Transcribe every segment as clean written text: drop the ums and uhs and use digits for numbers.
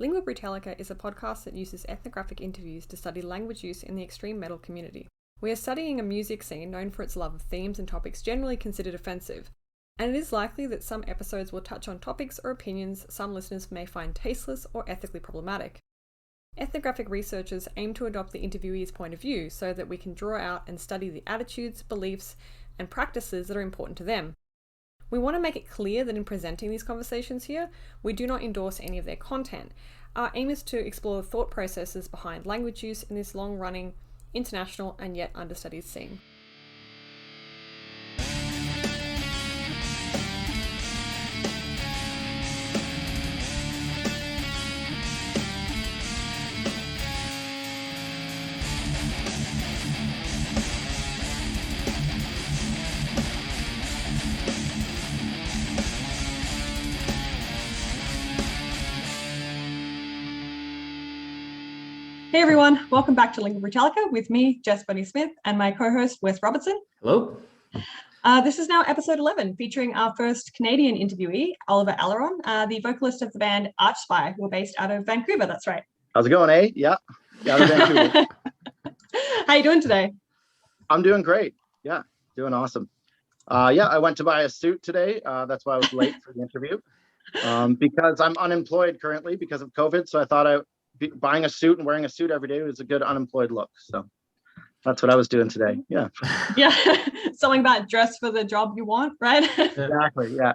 Lingua Brutalica is a podcast that uses ethnographic interviews to study language use in the extreme metal community. We are studying a music scene known for its love of themes and topics generally considered offensive, and it is likely that some episodes will touch on topics or opinions some listeners may find tasteless or ethically problematic. Ethnographic researchers aim to adopt the interviewee's point of view so that we can draw out and study the attitudes, beliefs, and practices that are important to them. We want to make it clear that in presenting these conversations here, we do not endorse any of their content. Our aim is to explore the thought processes behind language use in this long-running, international, and yet understudied scene. Hey everyone, welcome back to Lingua Brutalica with me, Jess Bunny Smith, and my co-host, Wes Robertson. Hello. This is now episode 11, featuring our first Canadian interviewee, Oliver Aleron, the vocalist of the band Archspire, who are based out of Vancouver, that's right. How's it going, eh? Yeah, out of Vancouver. How you doing today? I'm doing great. Yeah, doing awesome. I went to buy a suit today. That's why I was late for the interview. Because I'm unemployed currently because of COVID, so I thought buying a suit and wearing a suit every day was a good unemployed look. So that's what I was doing today. Yeah. Yeah. Something about dress for the job you want, right? Exactly. Yeah.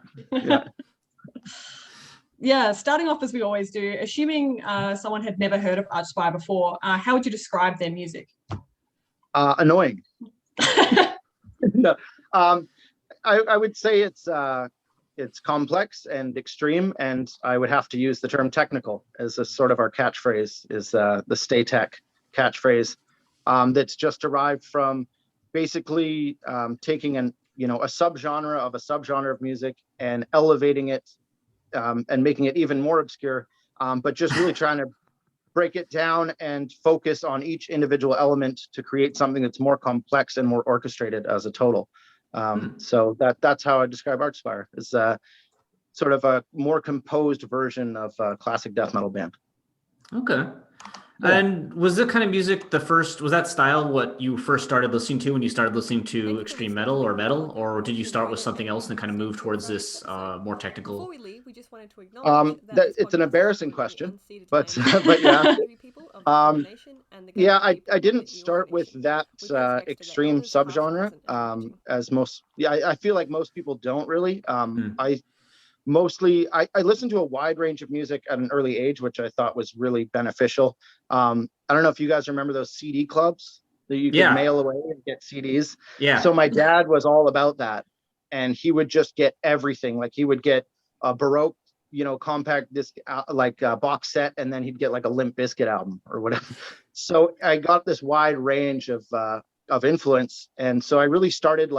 Yeah. Starting off as we always do, assuming someone had never heard of Archspire before, how would you describe their music? Annoying. No. I would say it's complex and extreme, and I would have to use the term technical as a sort of our catchphrase, is the stay tech catchphrase, that's just derived from basically taking a subgenre of music and elevating it and making it even more obscure, but just really trying to break it down and focus on each individual element to create something that's more complex and more orchestrated as a total. So that's how I describe Archspire. It's sort of a more composed version of a classic death metal band. Okay. Yeah. And was the kind of music was that style what you first started listening to when you started listening to extreme metal, or did you start with something else and kind of move towards this more technical? It's an embarrassing question, but yeah. I didn't start with that extreme subgenre as most. Yeah, I feel like most people don't really. I listened to a wide range of music at an early age, which I thought was really beneficial. I don't know if you guys remember those CD clubs that you could mail away and get CDs. Yeah. So my dad was all about that, and he would just get everything. Like he would get a Baroque, compact disc, box set, and then he'd get like a Limp Bizkit album or whatever. So I got this wide range of influence, and so I really started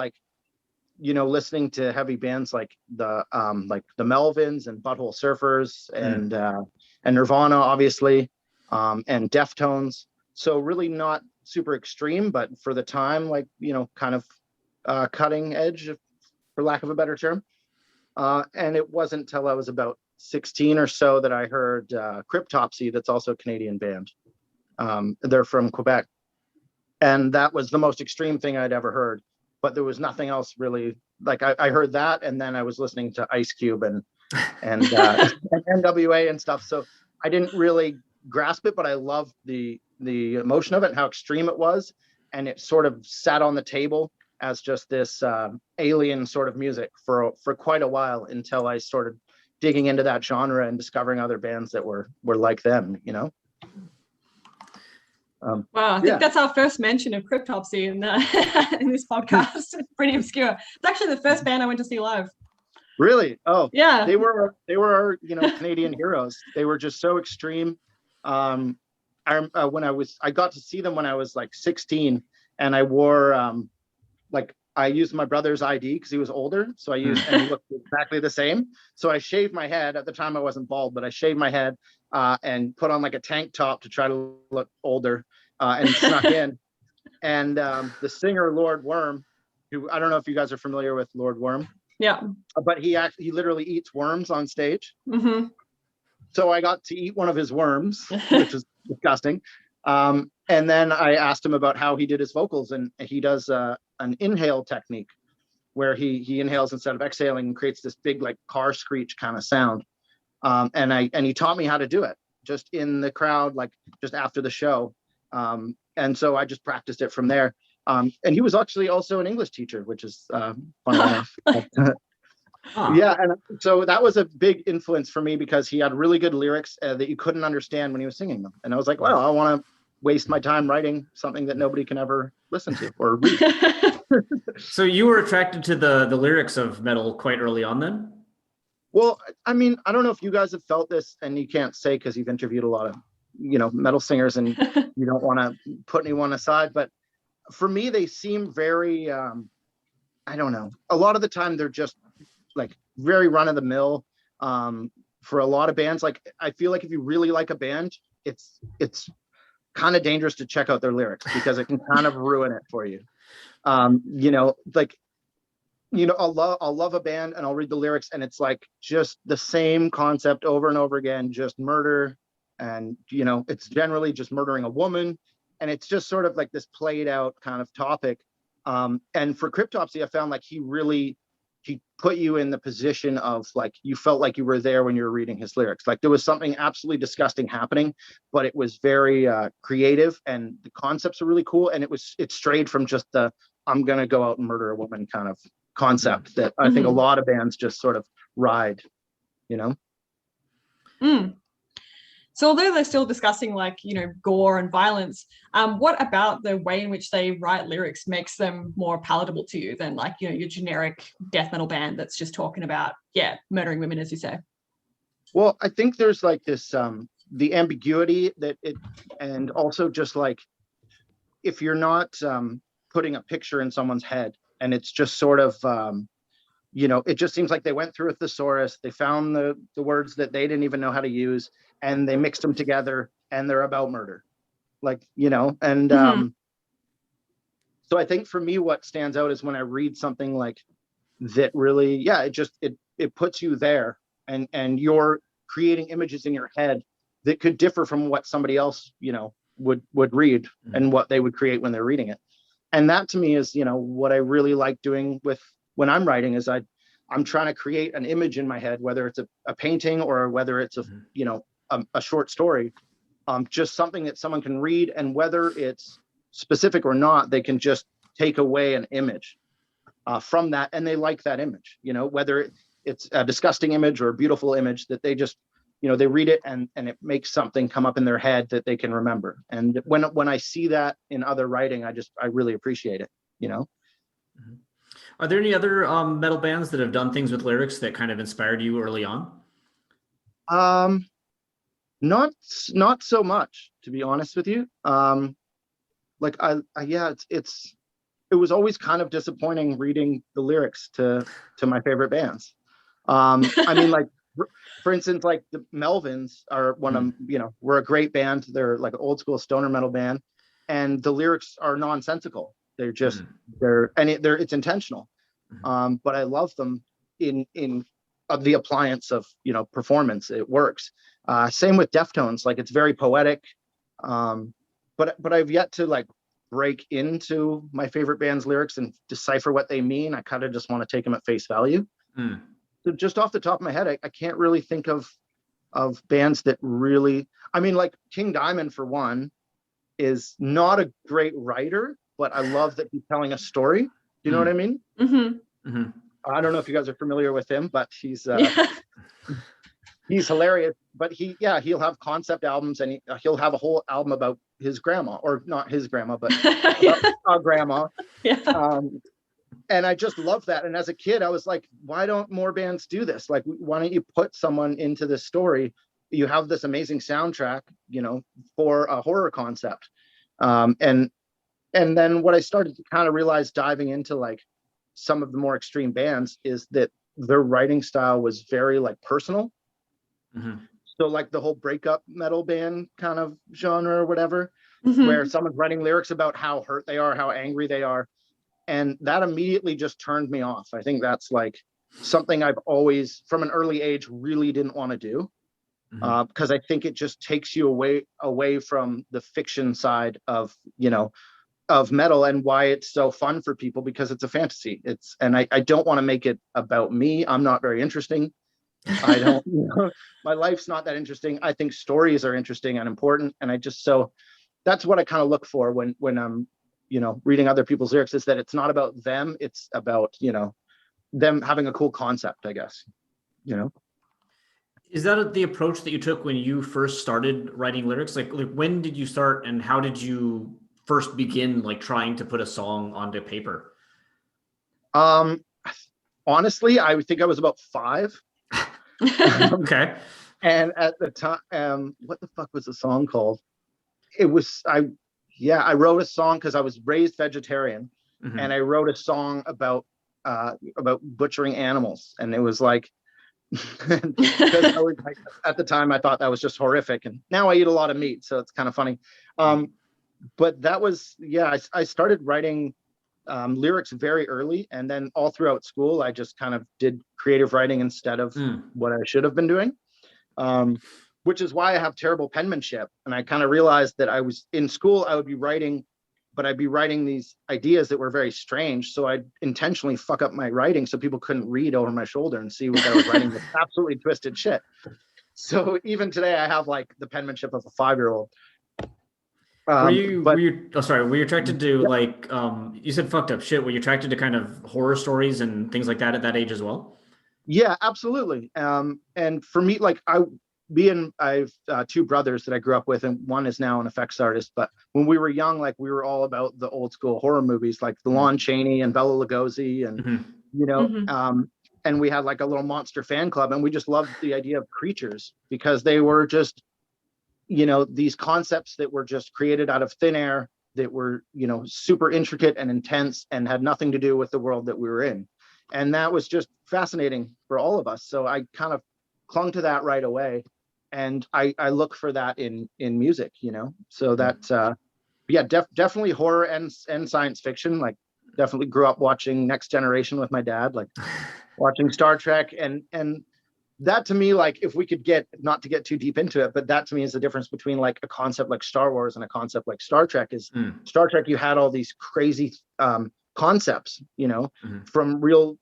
listening to heavy bands like the Melvins and Butthole Surfers and Nirvana, obviously, and Deftones. So really not super extreme, but for the time, kind of cutting edge, for lack of a better term. And it wasn't until I was about 16 or so that I heard Cryptopsy, that's also a Canadian band. They're from Quebec. And that was the most extreme thing I'd ever heard. But there was nothing else really. I heard that, and then I was listening to Ice Cube and and NWA and stuff. So I didn't really grasp it, but I loved the emotion of it and how extreme it was, and it sort of sat on the table as just this alien sort of music for quite a while until I started digging into that genre and discovering other bands that were like them. Wow, I think that's our first mention of Cryptopsy in this podcast. It's pretty obscure. It's actually the first band I went to see live. Really? Oh, yeah. They were our Canadian heroes. They were just so extreme. I got to see them when I was like 16, and I wore I used my brother's ID because he was older, so and he looked exactly the same. So I shaved my head. At the time I wasn't bald, but I shaved my head and put on like a tank top to try to look older, and snuck in. And the singer Lord Worm, who I don't know if you guys are familiar with Lord Worm. Yeah. But he literally eats worms on stage. Mm-hmm. So I got to eat one of his worms, which is disgusting. And then I asked him about how he did his vocals, and he does an inhale technique where he inhales instead of exhaling and creates this big like car screech kind of sound. And he taught me how to do it just in the crowd, like just after the show. And so I just practiced it from there. And he was actually also an English teacher, which is funny enough. Yeah, and so that was a big influence for me because he had really good lyrics that you couldn't understand when he was singing them. And I was like, well, I want to waste my time writing something that nobody can ever listen to or read. So you were attracted to the lyrics of metal quite early on then? Well, I mean, I don't know if you guys have felt this, and you can't say because you've interviewed a lot of, metal singers and you don't want to put anyone aside, but for me, they seem very, I don't know. A lot of the time they're just like very run of the mill. For a lot of bands, like I feel like if you really like a band, it's kind of dangerous to check out their lyrics because it can kind of ruin it for you. I'll love a band and I'll read the lyrics and it's like just the same concept over and over again, just murder. And, it's generally just murdering a woman. And it's just sort of like this played out kind of topic. And for Cryptopsy, I found like he put you in the position of like, you felt like you were there when you were reading his lyrics. Like there was something absolutely disgusting happening, but it was very creative and the concepts are really cool. And it strayed from just the, I'm going to go out and murder a woman kind of concept that I think a lot of bands just sort of ride, So although they're still discussing like, gore and violence, what about the way in which they write lyrics makes them more palatable to you than like, your generic death metal band that's just talking about, murdering women, as you say? Well, I think there's like this, the ambiguity and also just like, if you're not putting a picture in someone's head and it's just sort of, it just seems like they went through a thesaurus, they found the words that they didn't even know how to use, and they mixed them together and they're about murder. So I think for me, what stands out is when I read something like that really, it puts you there and you're creating images in your head that could differ from what somebody else, would read and what they would create when they're reading it. And that to me is, what I really like doing when I'm writing is I'm trying to create an image in my head, whether it's a painting or whether it's a short story, just something that someone can read, and whether it's specific or not, they can just take away an image from that, and they like that image, whether it's a disgusting image or a beautiful image that they just, they read it and it makes something come up in their head that they can remember. And when I see that in other writing, I really appreciate it, Are there any other metal bands that have done things with lyrics that kind of inspired you early on? Not so much, to be honest with you. It was always kind of disappointing reading the lyrics to my favorite bands. I mean, like, for instance, like the Melvins are we're a great band. They're like an old school stoner metal band, and the lyrics are nonsensical. They're just it's intentional. But I love them in the appliance of performance. It works. Same with Deftones. Like it's very poetic. But I've yet to like break into my favorite band's lyrics and decipher what they mean. I kind of just want to take them at face value. So just off the top of my head, I can't really think of bands that really, I mean, like King Diamond for one is not a great writer, but I love that he's telling a story. You know what I mean? I don't know if you guys are familiar with him, but he's hilarious. But he'll have concept albums, and he'll have a whole album about his grandma, or not his grandma, but our grandma. And I just love that. And as a kid, I was like, why don't more bands do this? Like, why don't you put someone into this story? You have this amazing soundtrack, for a horror concept. And then what I started to kind of realize diving into like some of the more extreme bands is that their writing style was very like personal. So like the whole breakup metal band kind of genre or whatever, where someone's writing lyrics about how hurt they are, how angry they are. And that immediately just turned me off. I think that's like something I've always, from an early age, really didn't want to do. because I think it just takes you away from the fiction side of, of metal, and why it's so fun for people, because it's a fantasy. I don't want to make it about me. I'm not very interesting. I don't, my life's not that interesting. I think stories are interesting and important. And so that's what I kind of look for when I'm, reading other people's lyrics, is that it's not about them. It's about, them having a cool concept, I guess, Is that the approach that you took when you first started writing lyrics? Like when did you start, and how did you first begin like trying to put a song onto paper? Honestly, I think I was about 5. Okay. And at the time, what the fuck was the song called? I wrote a song because I was raised vegetarian, and I wrote a song about butchering animals, and it was like, because I was like, at the time I thought that was just horrific, and now I eat a lot of meat, so it's kind of funny. But that was, I started writing lyrics very early, and then all throughout school I just kind of did creative writing instead of what I should have been doing, which is why I have terrible penmanship. And I kind of realized that I was in school, I would be writing, but I'd be writing these ideas that were very strange, so I'd intentionally fuck up my writing so people couldn't read over my shoulder and see what I was writing with absolutely twisted shit. So even today I have like the penmanship of a 5-year-old. Were you attracted to like, you said fucked up shit, were you attracted to kind of horror stories and things like that at that age as well? Yeah, absolutely. And for me, like I have 2 brothers that I grew up with, and one is now an effects artist. But when we were young, like we were all about the old school horror movies, like the Lon Chaney and Bela Lugosi, and and we had like a little monster fan club, and we just loved the idea of creatures, because they were just, these concepts that were just created out of thin air, that were, super intricate and intense and had nothing to do with the world that we were in. And that was just fascinating for all of us. So I kind of clung to that right away. And I look for that in music, so that, definitely horror and science fiction. Like definitely grew up watching Next Generation with my dad, like watching Star Trek, and that to me, like if we could not to get too deep into it, but that to me is the difference between like a concept like Star Wars and a concept like Star Trek. Is Star Trek, you had all these crazy concepts, from real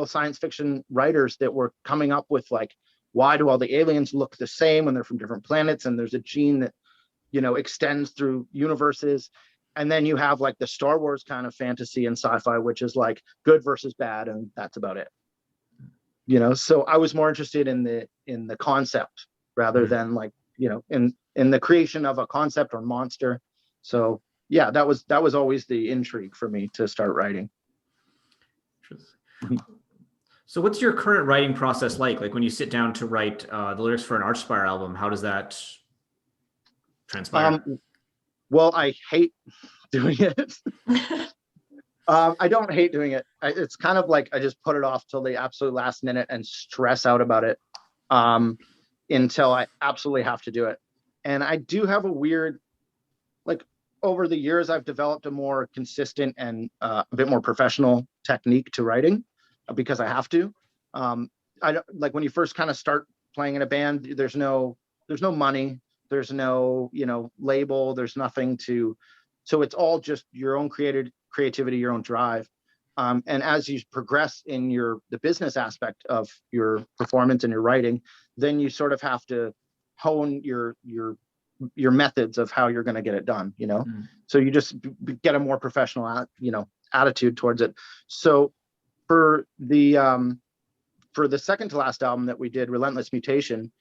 science fiction writers that were coming up with like, why do all the aliens look the same when they're from different planets, and there's a gene that extends through universes. And then you have like the Star Wars kind of fantasy and sci-fi, which is like good versus bad, and that's about it. So I was more interested in the concept rather than like, in the creation of a concept or monster. So yeah, that was always the intrigue for me to start writing. So what's your current writing process like? Like when you sit down to write the lyrics for an Archspire album, how does that transpire? Well, I hate doing it. I don't hate doing it. It's kind of like I just put it off till the absolute last minute and stress out about it until I absolutely have to do it. And I do have a weird, like over the years, I've developed a more consistent and a bit more professional technique to writing, because I have to. I don't, like when you first kind of start playing in a band, there's no money, there's no, label, there's nothing so it's all just your own creativity, your own drive. And as you progress in the business aspect of your performance and your writing, then you sort of have to hone your methods of how you're going to get it done, So you just get a more professional, attitude towards it. So for the second to last album that we did, Relentless Mutation,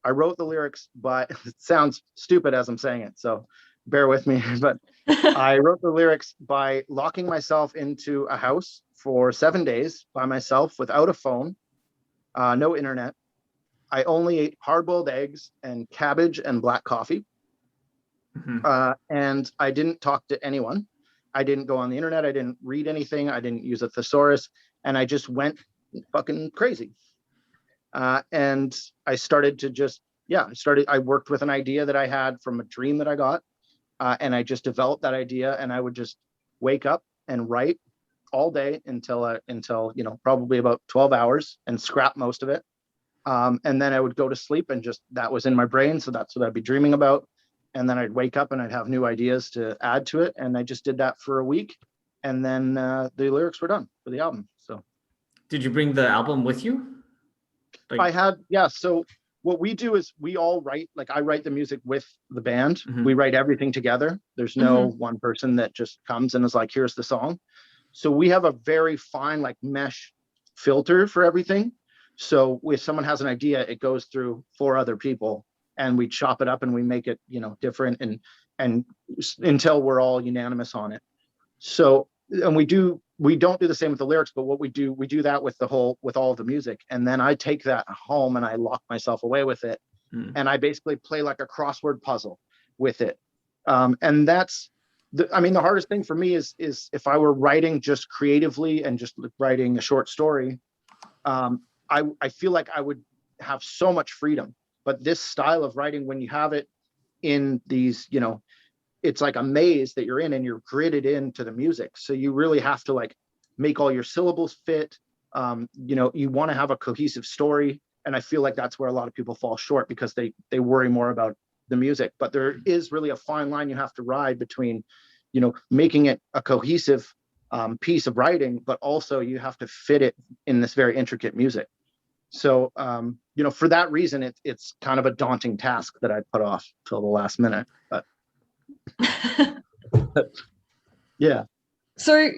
I wrote the lyrics, but it sounds stupid as I'm saying it, so bear with me. But I wrote the lyrics by locking myself into a house for 7 days by myself without a phone, no internet. I only ate hard-boiled eggs and cabbage and black coffee. And I didn't talk to anyone. I didn't go on the internet. I didn't read anything. I didn't use a thesaurus. And I just went fucking crazy. And I started to I worked with an idea that I had from a dream that I got. And I just developed that idea, and I would just wake up and write all day until probably about 12 hours, and scrap most of it. And then I would go to sleep and just, that was in my brain. So that's what I'd be dreaming about. And then I'd wake up and I'd have new ideas to add to it. And I just did that for a week. And then the lyrics were done for the album. So did you bring the album with you? Like... I had, yeah. So what we do is we all write, like I write the music with the band. We write everything together. There's no one person that just comes and is like, here's the song. So we have a very fine like mesh filter for everything. So if someone has an idea, it goes through 4 other people and we chop it up and we make it, you know, different and until we're all unanimous on it. So, and we don't do the same with the lyrics, but what we do that with all of the music. And then I take that home and I lock myself away with it. And I basically play like a crossword puzzle with it. And that's, the hardest thing for me is if I were writing just creatively and just writing a short story, I feel like I would have so much freedom. But this style of writing, when you have it in these, you know, it's like a maze that you're in and you're gridded into the music. So you really have to like make all your syllables fit. You know, you want to have a cohesive story. And I feel like that's where a lot of people fall short because they worry more about the music. But there is really a fine line you have to ride between, you know, making it a cohesive piece of writing, but also you have to fit it in this very intricate music. So, you know, for that reason, it's kind of a daunting task that I put off till the last minute. But yeah. So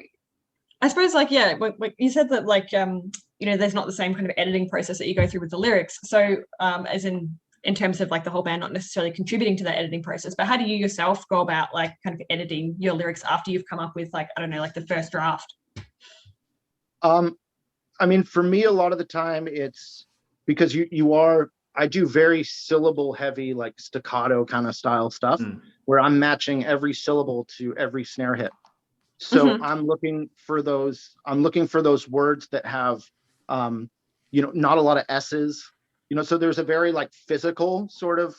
I suppose like, yeah, like you said that like, you know, there's not the same kind of editing process that you go through with the lyrics. So as in terms of like the whole band not necessarily contributing to that editing process, but how do you yourself go about like kind of editing your lyrics after you've come up with like, I don't know, like the first draft? I mean, for me, a lot of the time it's because I do very syllable heavy, like staccato kind of style stuff where I'm matching every syllable to every snare hit. So I'm looking for those words that have, you know, not a lot of S's, you know, so there's a very like physical sort of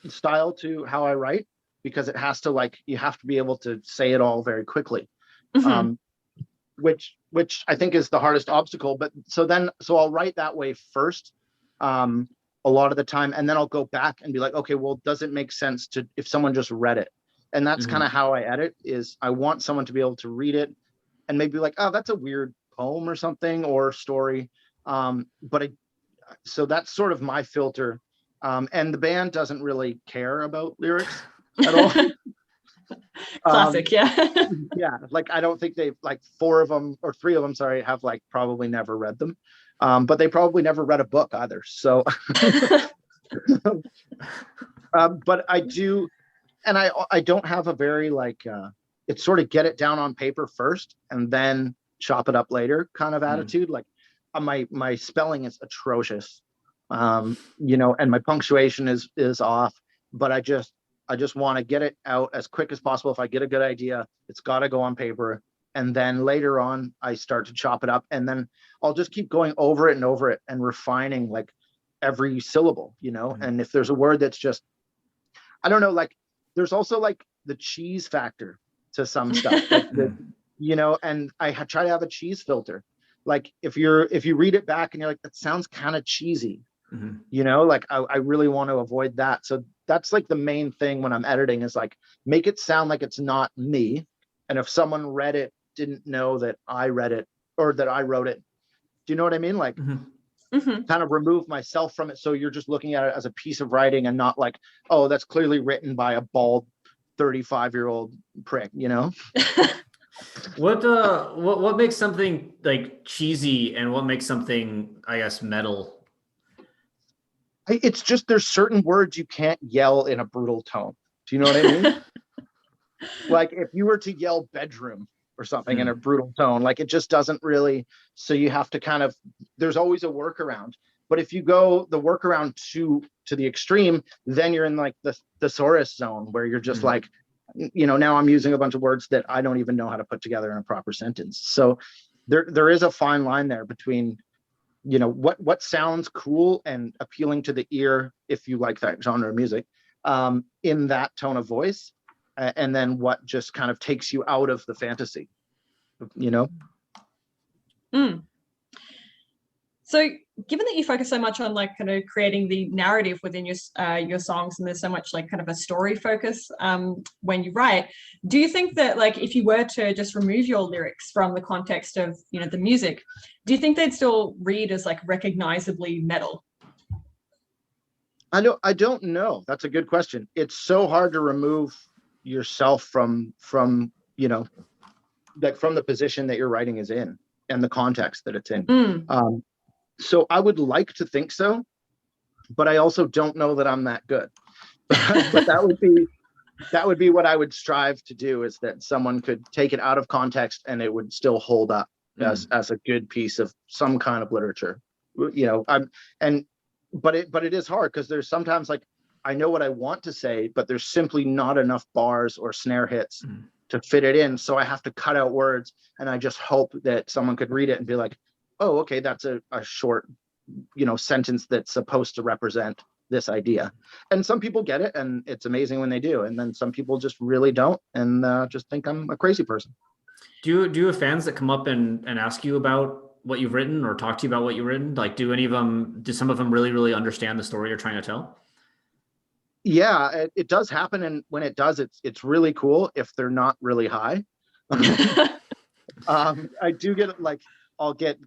style to how I write because it has to like, you have to be able to say it all very quickly. Which I think is the hardest obstacle. But so I'll write that way first a lot of the time. And then I'll go back and be like, okay, well, does it make sense if someone just read it? And that's kind of how I edit is I want someone to be able to read it and maybe like, oh, that's a weird poem or something or story. So that's sort of my filter. And the band doesn't really care about lyrics at all. Classic, yeah. Yeah, like I don't think they've like 3 of them, sorry, have like probably never read them. But they probably never read a book either. So but I do, and I don't have a very like it's sort of get it down on paper first and then chop it up later kind of attitude. Like my spelling is atrocious. You know, and my punctuation is off, but I just want to get it out as quick as possible. If I get a good idea, it's got to go on paper. And then later on, I start to chop it up. And then I'll just keep going over it and refining like every syllable, you know? And if there's a word that's just, I don't know, like there's also like the cheese factor to some stuff, like you know, and I try to have a cheese filter. Like if you read it back and you're like, that sounds kind of cheesy, you know, like I really want to avoid that. So that's like the main thing when I'm editing is like, make it sound like it's not me. And if someone read it, didn't know that I read it or that I wrote it. Do you know what I mean? Like kind of remove myself from it. So you're just looking at it as a piece of writing and not like, oh, that's clearly written by a bald 35-year-old prick, you know? What makes something like cheesy and what makes something, I guess, metal? It's just there's certain words you can't yell in a brutal tone. Do you know what I mean? Like if you were to yell bedroom or something in a brutal tone, like it just doesn't really, so you have to kind of, there's always a workaround. But if you go the workaround to the extreme, then you're in like the thesaurus zone where you're just like, you know, now I'm using a bunch of words that I don't even know how to put together in a proper sentence. So there is a fine line there between, you know, what sounds cool and appealing to the ear if you like that genre of music in that tone of voice, and then what just kind of takes you out of the fantasy, you know? So, given that you focus so much on like kind of creating the narrative within your songs, and there's so much like kind of a story focus when you write, do you think that like if you were to just remove your lyrics from the context of the music, do you think they'd still read as like recognizably metal? I don't know. That's a good question. It's so hard to remove yourself from like from the position that your writing is in and the context that it's in. So I would like to think so, but I also don't know that I'm that good. But that would be what I would strive to do, is that someone could take it out of context and it would still hold up as a good piece of some kind of literature. But it is hard, because there's sometimes like I know what I want to say, but there's simply not enough bars or snare hits to fit it in. So I have to cut out words, and I just hope that someone could read it and be like, oh, okay, that's a short, sentence that's supposed to represent this idea. And some people get it, and it's amazing when they do. And then some people just really don't, and just think I'm a crazy person. Do you have fans that come up and ask you about what you've written, or talk to you about what you've written? Like, do some of them really, really understand the story you're trying to tell? Yeah, it does happen. And when it does, it's really cool if they're not really high. I do get like, I'll get,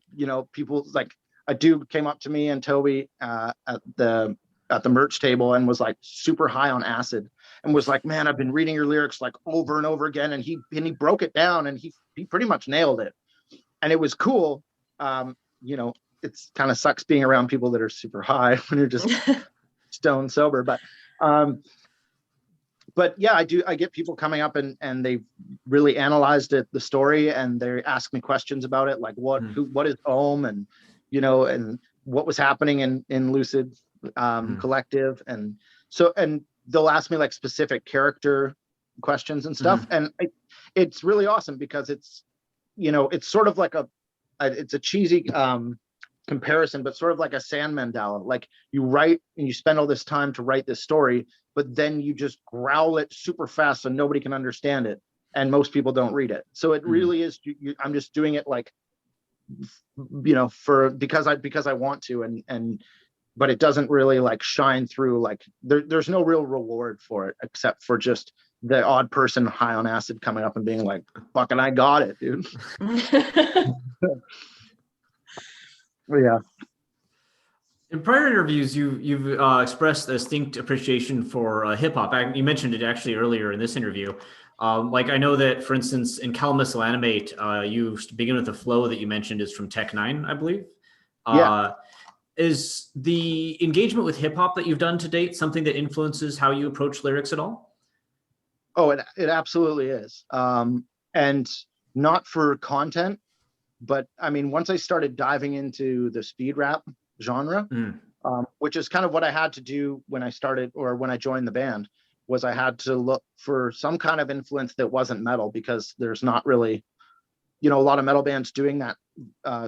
people like a dude came up to me and Toby at the merch table and was like super high on acid and was like, man, I've been reading your lyrics like over and over again. And he broke it down, and he pretty much nailed it. And it was cool. It's kind of sucks being around people that are super high when you're just stone sober. But yeah, I get people coming up and they've really analyzed the story, and they ask me questions about it, like what is Ohm, and and what was happening in Lucid Collective, and they'll ask me like specific character questions and stuff, and it's really awesome, because it's it's sort of like it's a cheesy comparison, but sort of like a sand mandala. Like, you write and you spend all this time to write this story, but then you just growl it super fast so nobody can understand it, and most people don't read it. So it really is. I'm just doing it like, because I want to, but it doesn't really like shine through. Like there's no real reward for it, except for just the odd person high on acid coming up and being like, "Fucking, I got it, dude." Yeah. In prior interviews, you've expressed a distinct appreciation for hip hop. You mentioned it actually earlier in this interview. Like, I know that, for instance, in Calamus will Animate, you begin with the flow that you mentioned is from Tech 9, I believe. Is the engagement with hip hop that you've done to date something that influences how you approach lyrics at all? Oh, it absolutely is. And not for content, but I mean, once I started diving into the speed rap genre, which is kind of what I had to do when I started, or when I joined the band, was I had to look for some kind of influence that wasn't metal, because there's not really, a lot of metal bands doing that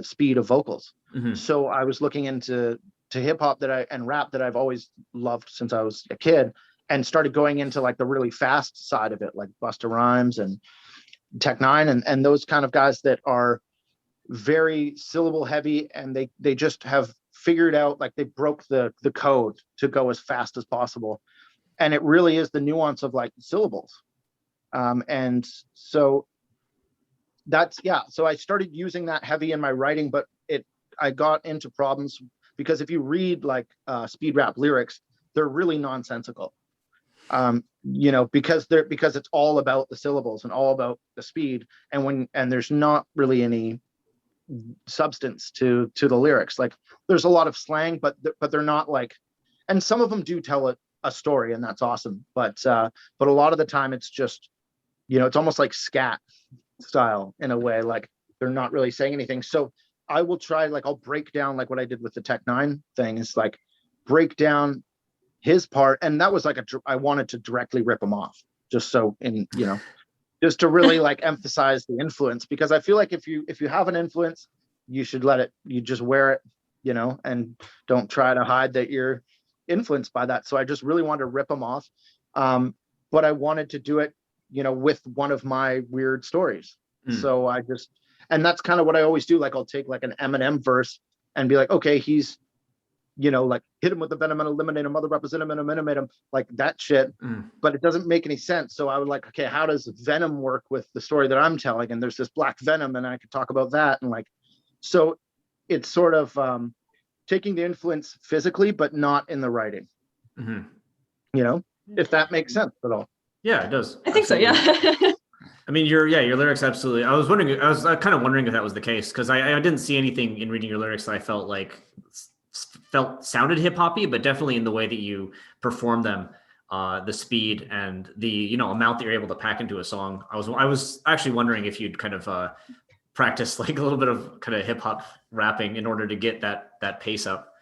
speed of vocals. So I was looking into hip hop and rap that I've always loved since I was a kid, and started going into like the really fast side of it, like Busta Rhymes and Tech 9 and those kind of guys that are very syllable heavy, and they just have figured out, like, they broke the code to go as fast as possible, and it really is the nuance of like syllables, and so that's so I started using that heavy in my writing, but I got into problems, because if you read like speed rap lyrics, they're really nonsensical, because it's all about the syllables and all about the speed, and there's not really any substance to the lyrics. Like, there's a lot of slang, but they're not like, and some of them do tell a story, and that's awesome, but a lot of the time it's just, it's almost like scat style in a way, like they're not really saying anything. So I will try, like, I'll break down, like what I did with the Tech 9 thing, is like break down his part, and that was like I wanted to directly rip him off, just so just to really like emphasize the influence, because I feel like if you have an influence, you should you just wear it, and don't try to hide that you're influenced by that. So I just really wanted to rip him off, but I wanted to do it, with one of my weird stories. So and that's kind of what I always do. Like, I'll take like an Eminem verse and be like, okay, he's, like hit him with the venom and eliminate him, mother represent him and eliminate him, like that shit. But it doesn't make any sense. So I would like, okay, how does venom work with the story that I'm telling? And there's this black venom, and I could talk about that. And like, so it's sort of taking the influence physically, but not in the writing. If that makes sense at all. Yeah, it does. I think Absolutely. so, yeah. I mean, your lyrics, absolutely. I was kind of wondering if that was the case, because I didn't see anything in reading your lyrics that I felt sounded hip hoppy, but definitely in the way that you perform them, the speed and the amount that you're able to pack into a song. I was actually wondering if you'd kind of practice like a little bit of kind of hip hop rapping in order to get that pace up.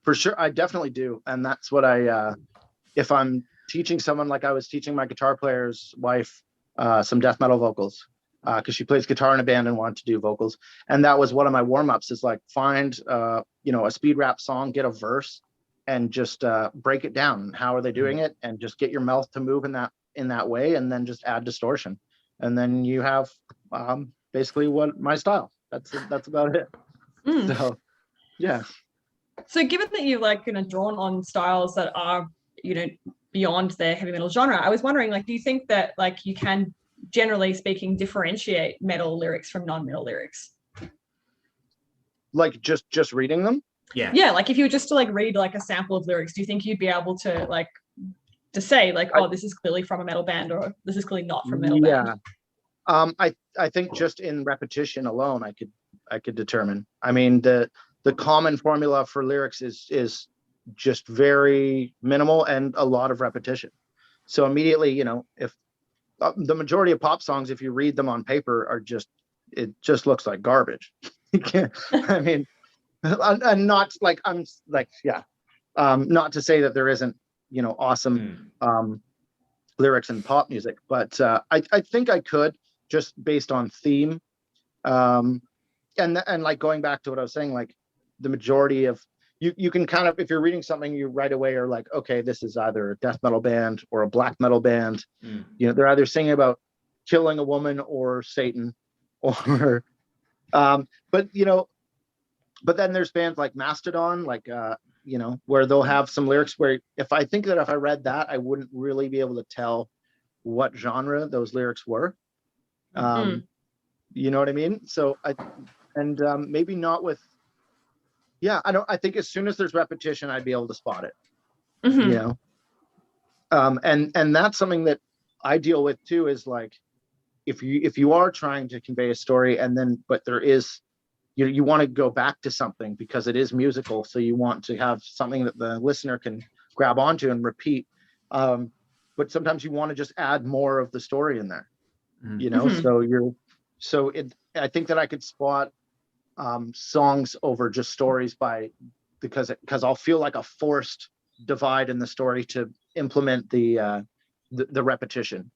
For sure, I definitely do, and that's what if I'm teaching someone, like I was teaching my guitar player's wife some death metal vocals, because she plays guitar in a band and wanted to do vocals. And that was one of my warm-ups, is like find a speed rap song, get a verse, and just break it down. How are they doing it? And just get your mouth to move in that way, and then just add distortion. And then you have basically what my style. That's about it. So yeah. So given that you've drawn on styles that are, beyond their heavy metal genre, I was wondering, do you think that you can, generally speaking, differentiate metal lyrics from non-metal lyrics? Like just reading them? Yeah. Yeah, if you were just to read a sample of lyrics, do you think you'd be able to say oh, this is clearly from a metal band, or this is clearly not from a metal band? I think just in repetition alone, I could determine. I mean, the common formula for lyrics is just very minimal and a lot of repetition. So immediately, if the majority of pop songs, if you read them on paper, it just looks like garbage. I mean, and not not to say that there isn't, awesome lyrics in pop music, but I think I could, just based on theme, and going back to what I was saying, the majority of you can kind of, if you're reading something, you right away are like, okay, this is either a death metal band or a black metal band. They're either singing about killing a woman or Satan, or but then there's bands like Mastodon, where they'll have some lyrics where if I read that, I wouldn't really be able to tell what genre those lyrics were. You know what I mean? So maybe not with. Yeah, I think as soon as there's repetition, I'd be able to spot it. And that's something that I deal with too, is if you are trying to convey a story, but there is, you want to go back to something because it is musical, so you want to have something that the listener can grab onto and repeat. But sometimes you want to just add more of the story in there. I think that I could spot songs over just stories because I'll feel like a forced divide in the story to implement the repetition,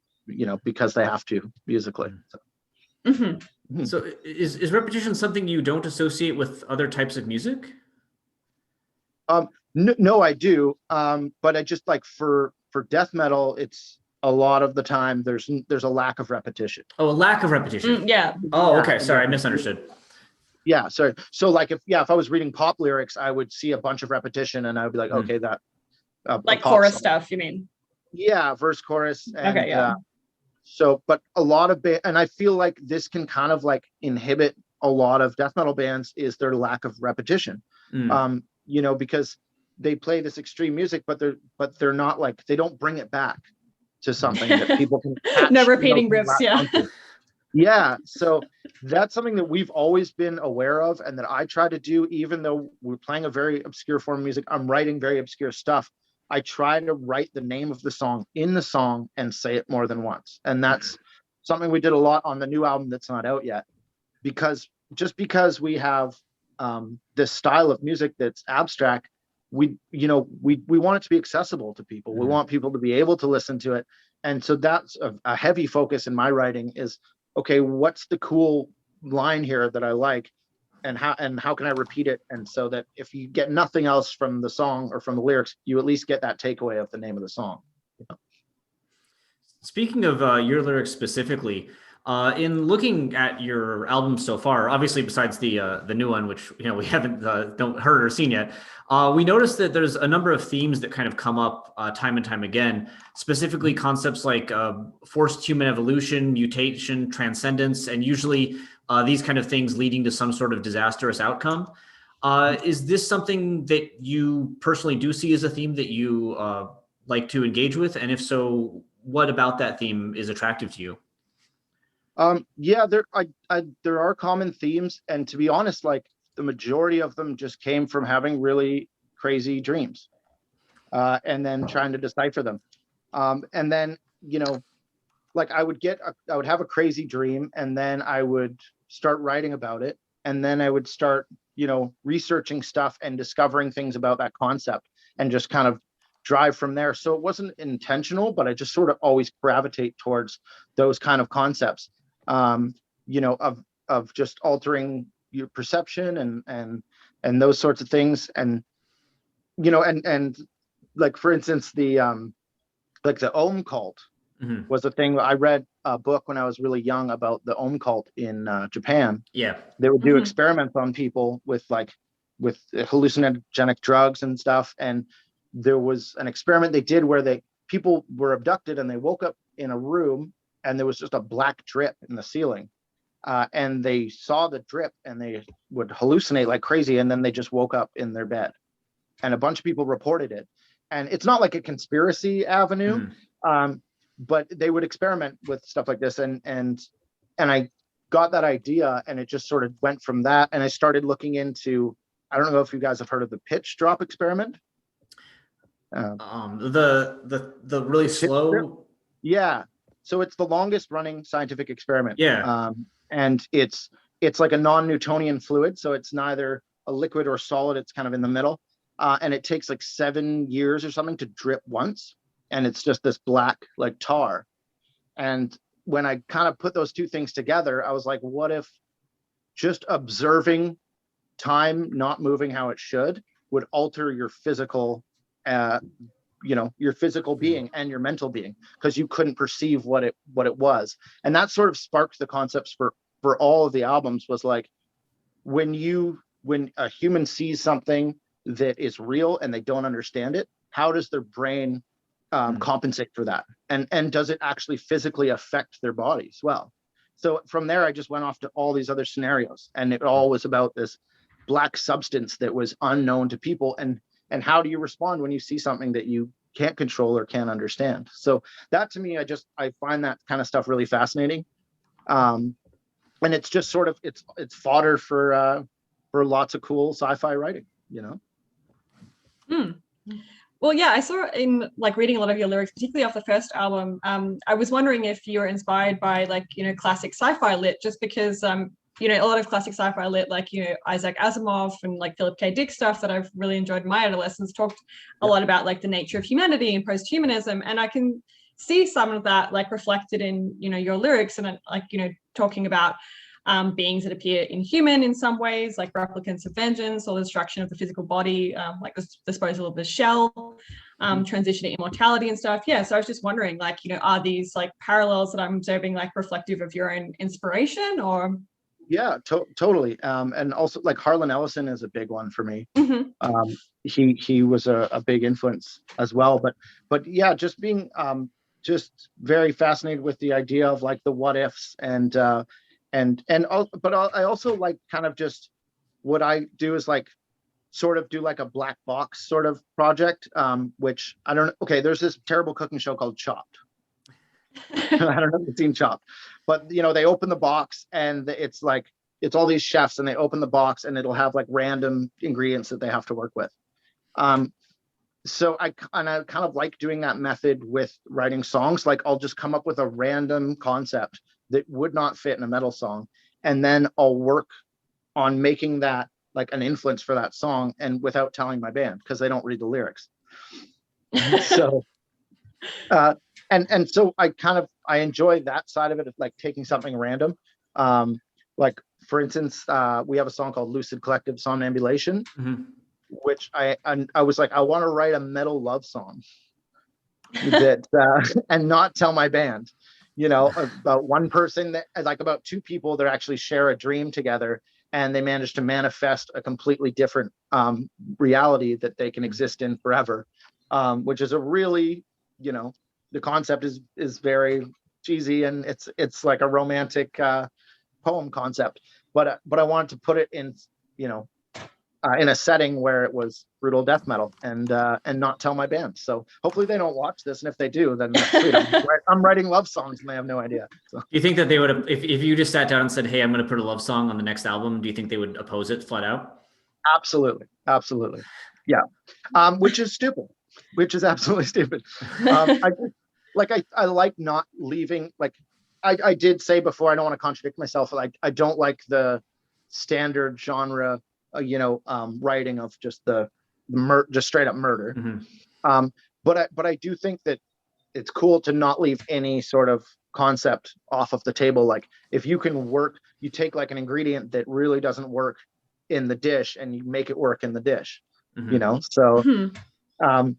because they have to musically. So is repetition something you don't associate with other types of music? No, I do, but I just for death metal, it's a lot of the time there's a lack of repetition. Oh, a lack of repetition. Yeah. Oh, okay. Sorry, I misunderstood. Yeah, sorry. So if I was reading pop lyrics, I would see a bunch of repetition, and I would be like, okay, that chorus stuff, you mean? Yeah, verse, chorus. And, okay, yeah. But a lot of and I feel like this can kind of inhibit a lot of death metal bands, is their lack of repetition. Because they play this extreme music, but they're not they don't bring it back to something that people can catch, no repeating riffs. Yeah. Yeah, so that's something that we've always been aware of, and that I try to do, even though we're playing a very obscure form of music. I'm writing very obscure stuff. I try to write the name of the song in the song and say it more than once. And that's something we did a lot on the new album that's not out yet, because we have this style of music that's abstract, we want it to be accessible to people. We want people to be able to listen to it. And so that's a heavy focus in my writing is, okay, what's the cool line here that I like, and how can I repeat it? And so that if you get nothing else from the song or from the lyrics, you at least get that takeaway of the name of the song. Speaking of your lyrics specifically, In looking at your albums so far, obviously besides the new one, which we haven't don't heard or seen yet, we noticed that there's a number of themes that kind of come up time and time again. Specifically, concepts like forced human evolution, mutation, transcendence, and usually these kind of things leading to some sort of disastrous outcome. Is this something that you personally do see as a theme that you like to engage with? And if so, what about that theme is attractive to you? Yeah, there are common themes, and to be honest, like the majority of them just came from having really crazy dreams, and then trying to decipher them. And then, like I would have a crazy dream, and then I would start writing about it, and then I would start, researching stuff and discovering things about that concept, and just kind of drive from there. So it wasn't intentional, but I just sort of always gravitate towards those kind of concepts. Of just altering your perception and those sorts of things. And, and like, for instance, the Om cult was a thing. I read a book when I was really young about the Om cult in Japan. Yeah. They would do experiments on people with hallucinogenic drugs and stuff. And there was an experiment they did where people were abducted and they woke up in a room and there was just a black drip in the ceiling. And they saw the drip and they would hallucinate like crazy. And then they just woke up in their bed. And a bunch of people reported it. And it's not like a conspiracy avenue, but they would experiment with stuff like this. And I got that idea, and it just sort of went from that. And I started looking into, I don't know if you guys have heard of the pitch drop experiment. The really slow. Yeah. So it's the longest running scientific experiment. Yeah. And it's like a non-Newtonian fluid. So it's neither a liquid or solid. It's kind of in the middle. And it takes like 7 years or something to drip once. And it's just this black, like tar. And when I kind of put those two things together, I was like, what if just observing time not moving how it should would alter your physical your physical being and your mental being, because you couldn't perceive what it was. And that sort of sparked the concepts for all of the albums. Was like, when a human sees something that is real and they don't understand it, how does their brain compensate for that, and does it actually physically affect their body as well? So from there I just went off to all these other scenarios, and it all was about this black substance that was unknown to people, and how do you respond when you see something that you can't control or can't understand? So that, to me, I find that kind of stuff really fascinating. And it's just sort of, it's fodder for lots of cool sci-fi writing, Well, yeah, I saw in like reading a lot of your lyrics, particularly off the first album. I was wondering if you were inspired by classic sci-fi lit, just because a lot of classic sci-fi lit, like, Isaac Asimov and like Philip K. Dick stuff that I've really enjoyed in my adolescence, talked a lot about like the nature of humanity and post-humanism. And I can see some of that like reflected in, your lyrics, and like, talking about beings that appear inhuman in some ways, like replicants of vengeance, or the destruction of the physical body, like the disposal of the shell, transition to immortality and stuff. Yeah, so I was just wondering, like, are these like parallels that I'm observing like reflective of your own inspiration, or? Yeah, totally. And also, like, Harlan Ellison is a big one for me. He was a big influence as well. But yeah, just being just very fascinated with the idea of like the what ifs, but I also like kind of just what I do is like sort of do like a black box sort of project, which I don't know. Okay, there's this terrible cooking show called Chopped. I don't know if you've seen Chopped, but they open the box and it's all these chefs, and they open the box and it'll have like random ingredients that they have to work with. So I kind of like doing that method with writing songs. Like, I'll just come up with a random concept that would not fit in a metal song, and then I'll work on making that like an influence for that song, and without telling my band, because they don't read the lyrics. So and so I enjoy that side of it, of like taking something random. Like, for instance, we have a song called Lucid Collective Somnambulation, which I was like, I want to write a metal love song that and not tell my band, about one person that like about two people that actually share a dream together, and they manage to manifest a completely different reality that they can exist in forever, which is a really, the concept is very cheesy, and it's like a romantic poem concept, but I wanted to put it in, in a setting where it was brutal death metal, and not tell my band. So hopefully they don't watch this, and if they do, then that's sweet. I'm writing love songs and they have no idea. So. Do you think that they would, if you just sat down and said, "Hey, I'm going to put a love song on the next album," do you think they would oppose it flat out? Absolutely, yeah. Which is stupid. Which is absolutely stupid. I like not leaving. Like I did say before, I don't want to contradict myself. Like I don't like the standard genre, writing of just just straight up murder. Mm-hmm. But I do think that it's cool to not leave any sort of concept off of the table. Like if you can you take like an ingredient that really doesn't work in the dish and you make it work in the dish, Mm-hmm. So, Mhm.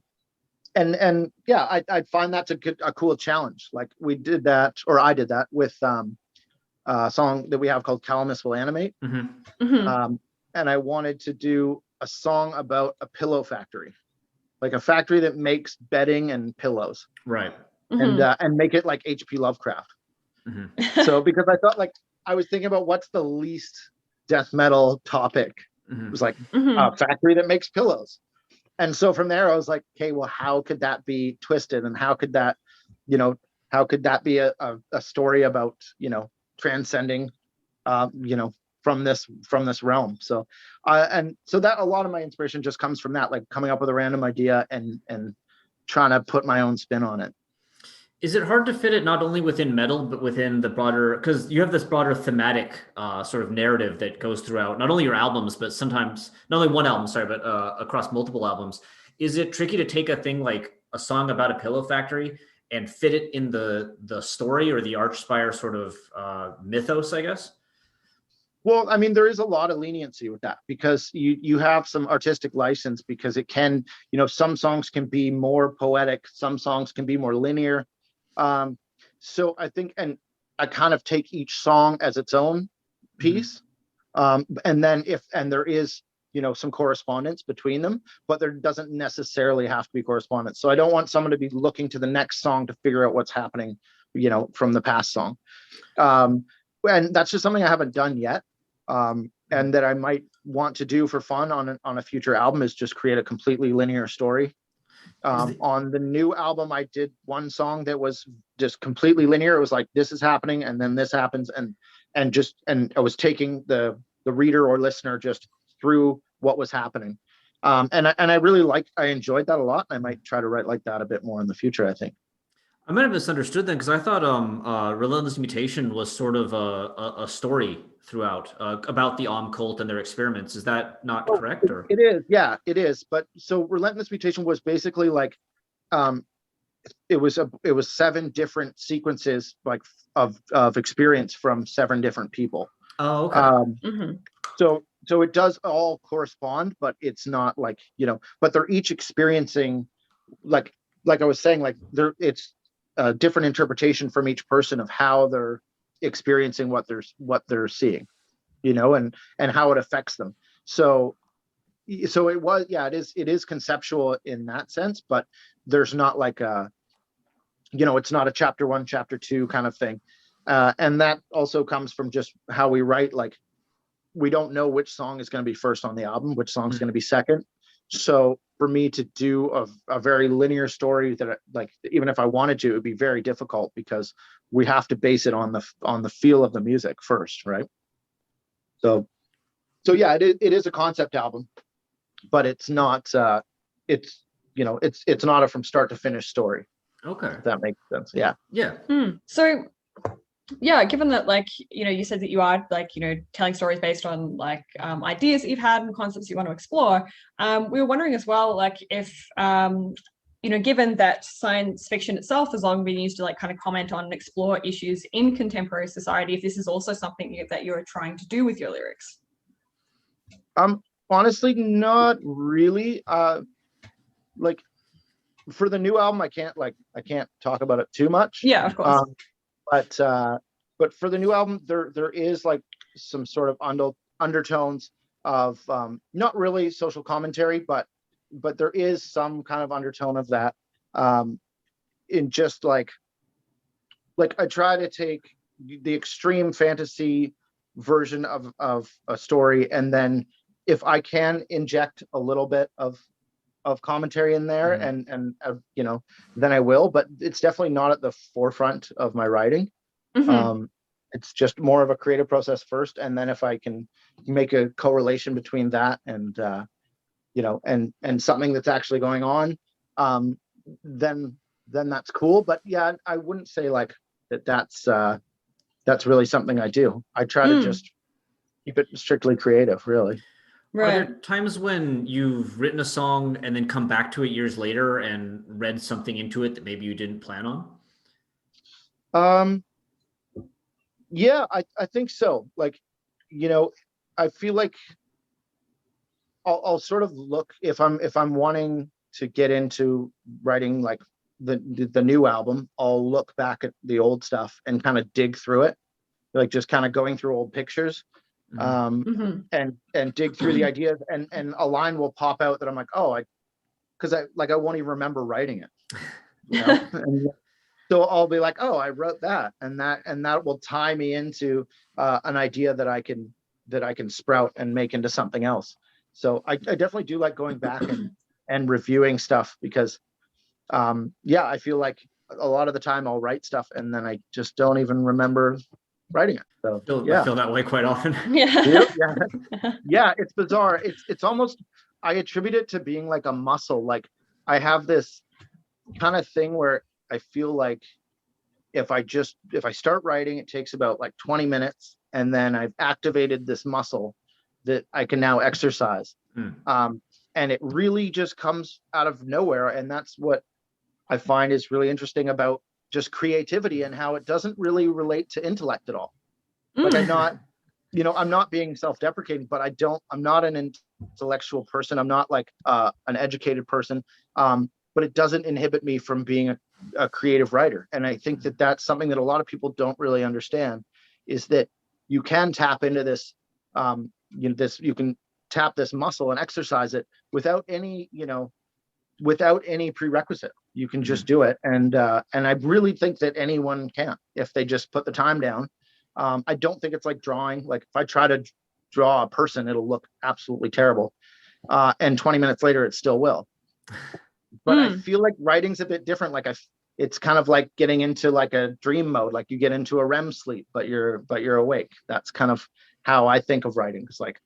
and yeah, I'd find that's a cool challenge. Like we did that, or I did that with a song that we have called Calamus Will Animate. Mm-hmm. Mhm. And I wanted to do a song about a pillow factory, like a factory that makes bedding and pillows, Right. Mhm. and make it like H.P. Lovecraft. Mm-hmm. So because I thought, like, I was thinking about what's the least death metal topic. Mm-hmm. It was like Mhm. a factory that makes pillows. And so from there I was like, okay, well, how could that be twisted, and how could that be a story about, transcending, from this realm. So and so that a lot of my inspiration just comes from that, like coming up with a random idea and trying to put my own spin on it. Is it hard to fit it not only within metal, but within the broader, because you have this broader thematic sort of narrative that goes throughout not only your albums, but sometimes not only one album, sorry, but across multiple albums. Is it tricky to take a thing like a song about a pillow factory and fit it in the story or the Archspire sort of mythos, I guess? Well, I mean, there is a lot of leniency with that because you have some artistic license, because it can, some songs can be more poetic, some songs can be more linear. So I think, and I kind of take each song as its own piece. And then there is, some correspondence between them, but there doesn't necessarily have to be correspondence. So I don't want someone to be looking to the next song to figure out what's happening, from the past song. And that's just something I haven't done yet. And that I might want to do for fun on a future album, is just create a completely linear story. On the new album, I did one song that was just completely linear. It was like, this is happening, and then this happens, and I was taking the reader or listener just through what was happening. And I enjoyed that a lot. I might try to write like that a bit more in the future, I think. I might have misunderstood then, because I thought Relentless Mutation was sort of a story throughout about the cult and their experiments. Is that not correct? Or it is, yeah, it is. But so Relentless Mutation was basically like, it was 7 different sequences, like of experience from 7 different people. Oh, okay. So it does all correspond, but it's not like, but they're each experiencing, like I was saying, like it's a different interpretation from each person of how they're experiencing what they're seeing, and how it affects them. So it was, yeah, it is conceptual in that sense, but there's not like it's not a chapter 1, chapter 2 kind of thing. And that also comes from just how we write. Like, we don't know which song is going to be first on the album, which song is going to be second. So for me to do a very linear story that, like, even if I wanted to, it would be very difficult, because we have to base it on the feel of the music first, right? So yeah, it is a concept album, but it's not it's not a from start to finish story. Okay. If that makes sense. Yeah. Yeah. So yeah, given that, like, you said that you are, like, telling stories based on like ideas that you've had and concepts you want to explore, we were wondering as well, like, if given that science fiction itself has long been used to like kind of comment on and explore issues in contemporary society, if this is also something that you're trying to do with your lyrics. Honestly, not really. Like, for the new album, I can't talk about it too much. Yeah, of course. but for the new album, there is like some sort of undertones of not really social commentary, but there is some kind of undertone of that, in just like I try to take the extreme fantasy version of a story, and then if I can inject a little bit of commentary in there, and you know, then I will, but it's definitely not at the forefront of my writing. It's just more of a creative process first, and then if I can make a correlation between that and you know, and something that's actually going on, then that's cool. But yeah, I wouldn't say like that's really something I do. I try to just keep it strictly creative, really. Right. Are there times when you've written a song and then come back to it years later and read something into it that maybe you didn't plan on? Yeah, I think so. Like, you know, I feel like I'll sort of look, if I'm wanting to get into writing like the new album, I'll look back at the old stuff and kind of dig through it, like just kind of going through old pictures, and dig through the ideas, and a line will pop out that I'm like, oh, because I won't even remember writing it, you know? And so I'll be like, oh, I wrote that, and that will tie me into an idea that I can sprout and make into something else. So I definitely do like going back and reviewing stuff, because yeah, I feel like a lot of the time I'll write stuff and then I just don't even remember writing it. So I feel that way quite often. Yeah, it's bizarre. It's almost, I attribute it to being like a muscle. Like I have this kind of thing where I feel like if I start writing, it takes about like 20 minutes, and then I've activated this muscle that I can now exercise. And it really just comes out of nowhere. And that's what I find is really interesting about just creativity, and how it doesn't really relate to intellect at all. Like I'm not being self-deprecating, but I'm not an intellectual person. I'm not like an educated person. But it doesn't inhibit me from being a creative writer. And I think that that's something that a lot of people don't really understand, is that you can tap into this, you can tap this muscle and exercise it without any prerequisite. You can just do it. And I really think that anyone can, if they just put the time down. I don't think it's like drawing. Like if I try to draw a person, it'll look absolutely terrible. And 20 minutes later, it still will. But I feel like writing's a bit different. Like it's kind of like getting into like a dream mode. Like you get into a REM sleep, but you're awake. That's kind of how I think of writing. It's like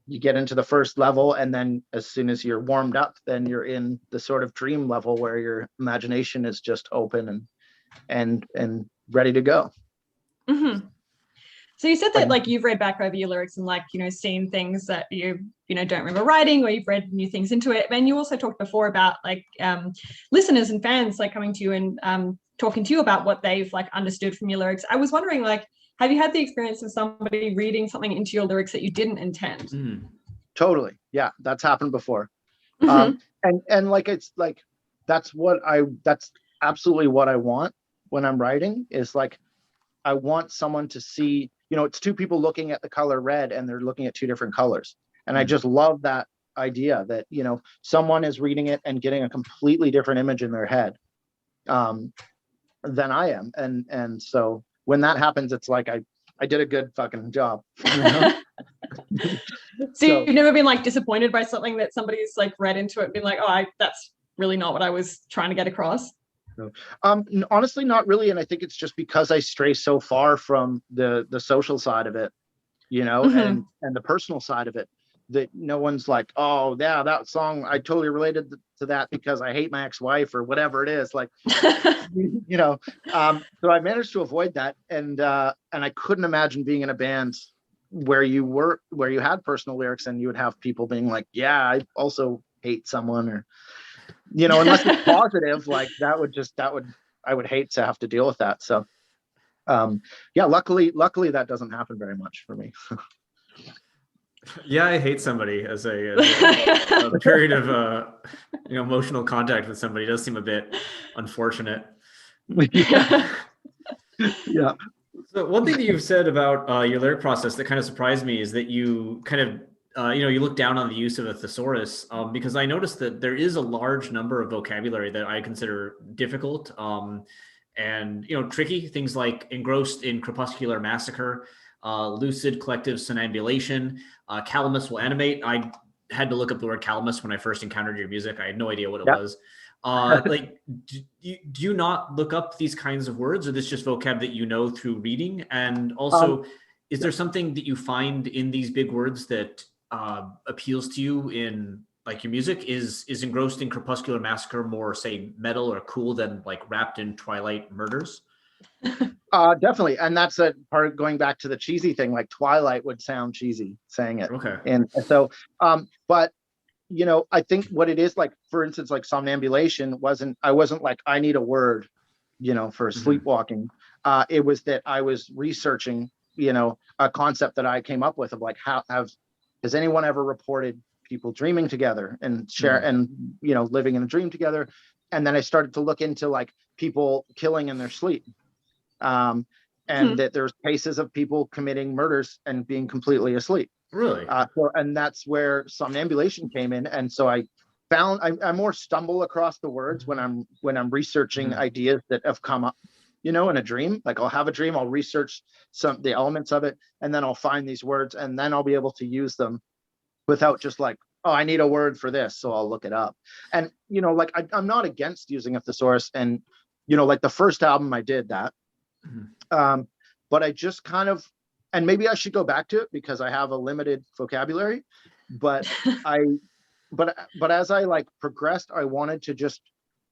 you get into the first level, and then as soon as you're warmed up, then you're in the sort of dream level where your imagination is just open and ready to go. So you said that like you've read back over your lyrics and like, you know, seen things that you don't remember writing, or you've read new things into it. And you also talked before about like listeners and fans like coming to you and talking to you about what they've like understood from your lyrics. I was wondering, like, have you had the experience of somebody reading something into your lyrics that you didn't intend? Totally. Yeah, that's happened before. And like, it's like, that's absolutely what I want when I'm writing, is like, I want someone to see, you know, it's two people looking at the color red and they're looking at two different colors. And I just love that idea that, you know, someone is reading it and getting a completely different image in their head than I am. And so when that happens, it's like, I did a good fucking job. You know? So you've never been like disappointed by something that somebody's like read into it and been like, oh, that's really not what I was trying to get across? Honestly, not really. And I think it's just because I stray so far from the social side of it, you know, and the personal side of it, that no one's like, oh yeah, that song, I totally related to that because I hate my ex-wife or whatever it is, like, you know. So I managed to avoid that, and I couldn't imagine being in a band where you had personal lyrics and you would have people being like, yeah, I also hate someone, or, you know, unless it's positive, like I would hate to have to deal with that. So yeah, luckily that doesn't happen very much for me. Yeah, I hate somebody as a period of emotional contact with somebody does seem a bit unfortunate. Yeah. Yeah. So one thing that you've said about your lyric process that kind of surprised me is that you kind of, you look down on the use of a thesaurus, because I noticed that there is a large number of vocabulary that I consider difficult, and tricky. Things like engrossed in crepuscular massacre, lucid collective somnambulation, calamus will animate. I had to look up the word calamus when I first encountered your music. I had no idea what it Yep. was. Like, do you not look up these kinds of words, or this just vocab that you know through reading? And also, is there something that you find in these big words that appeals to you in like your music? Is engrossed in crepuscular massacre more, say, metal or cool than like wrapped in twilight murders? Definitely. And that's a part of going back to the cheesy thing, like Twilight would sound cheesy saying it. Okay. And so, but I think what it is, like, for instance, like somnambulation I wasn't like, I need a word, for sleepwalking. It was that I was researching, a concept that I came up with of like, has anyone ever reported people dreaming together and share and, living in a dream together? And then I started to look into like people killing in their sleep. And that there's cases of people committing murders and being completely asleep. Really? And that's where somnambulation came in. And so I found I more stumble across the words when I'm researching ideas that have come up, in a dream. Like I'll have a dream, I'll research the elements of it, and then I'll find these words, and then I'll be able to use them without just like, oh, I need a word for this, so I'll look it up. And like I'm not against using a thesaurus, and like the first album I did that. But I just kind of, and maybe I should go back to it because I have a limited vocabulary, but but as I like progressed, I wanted to just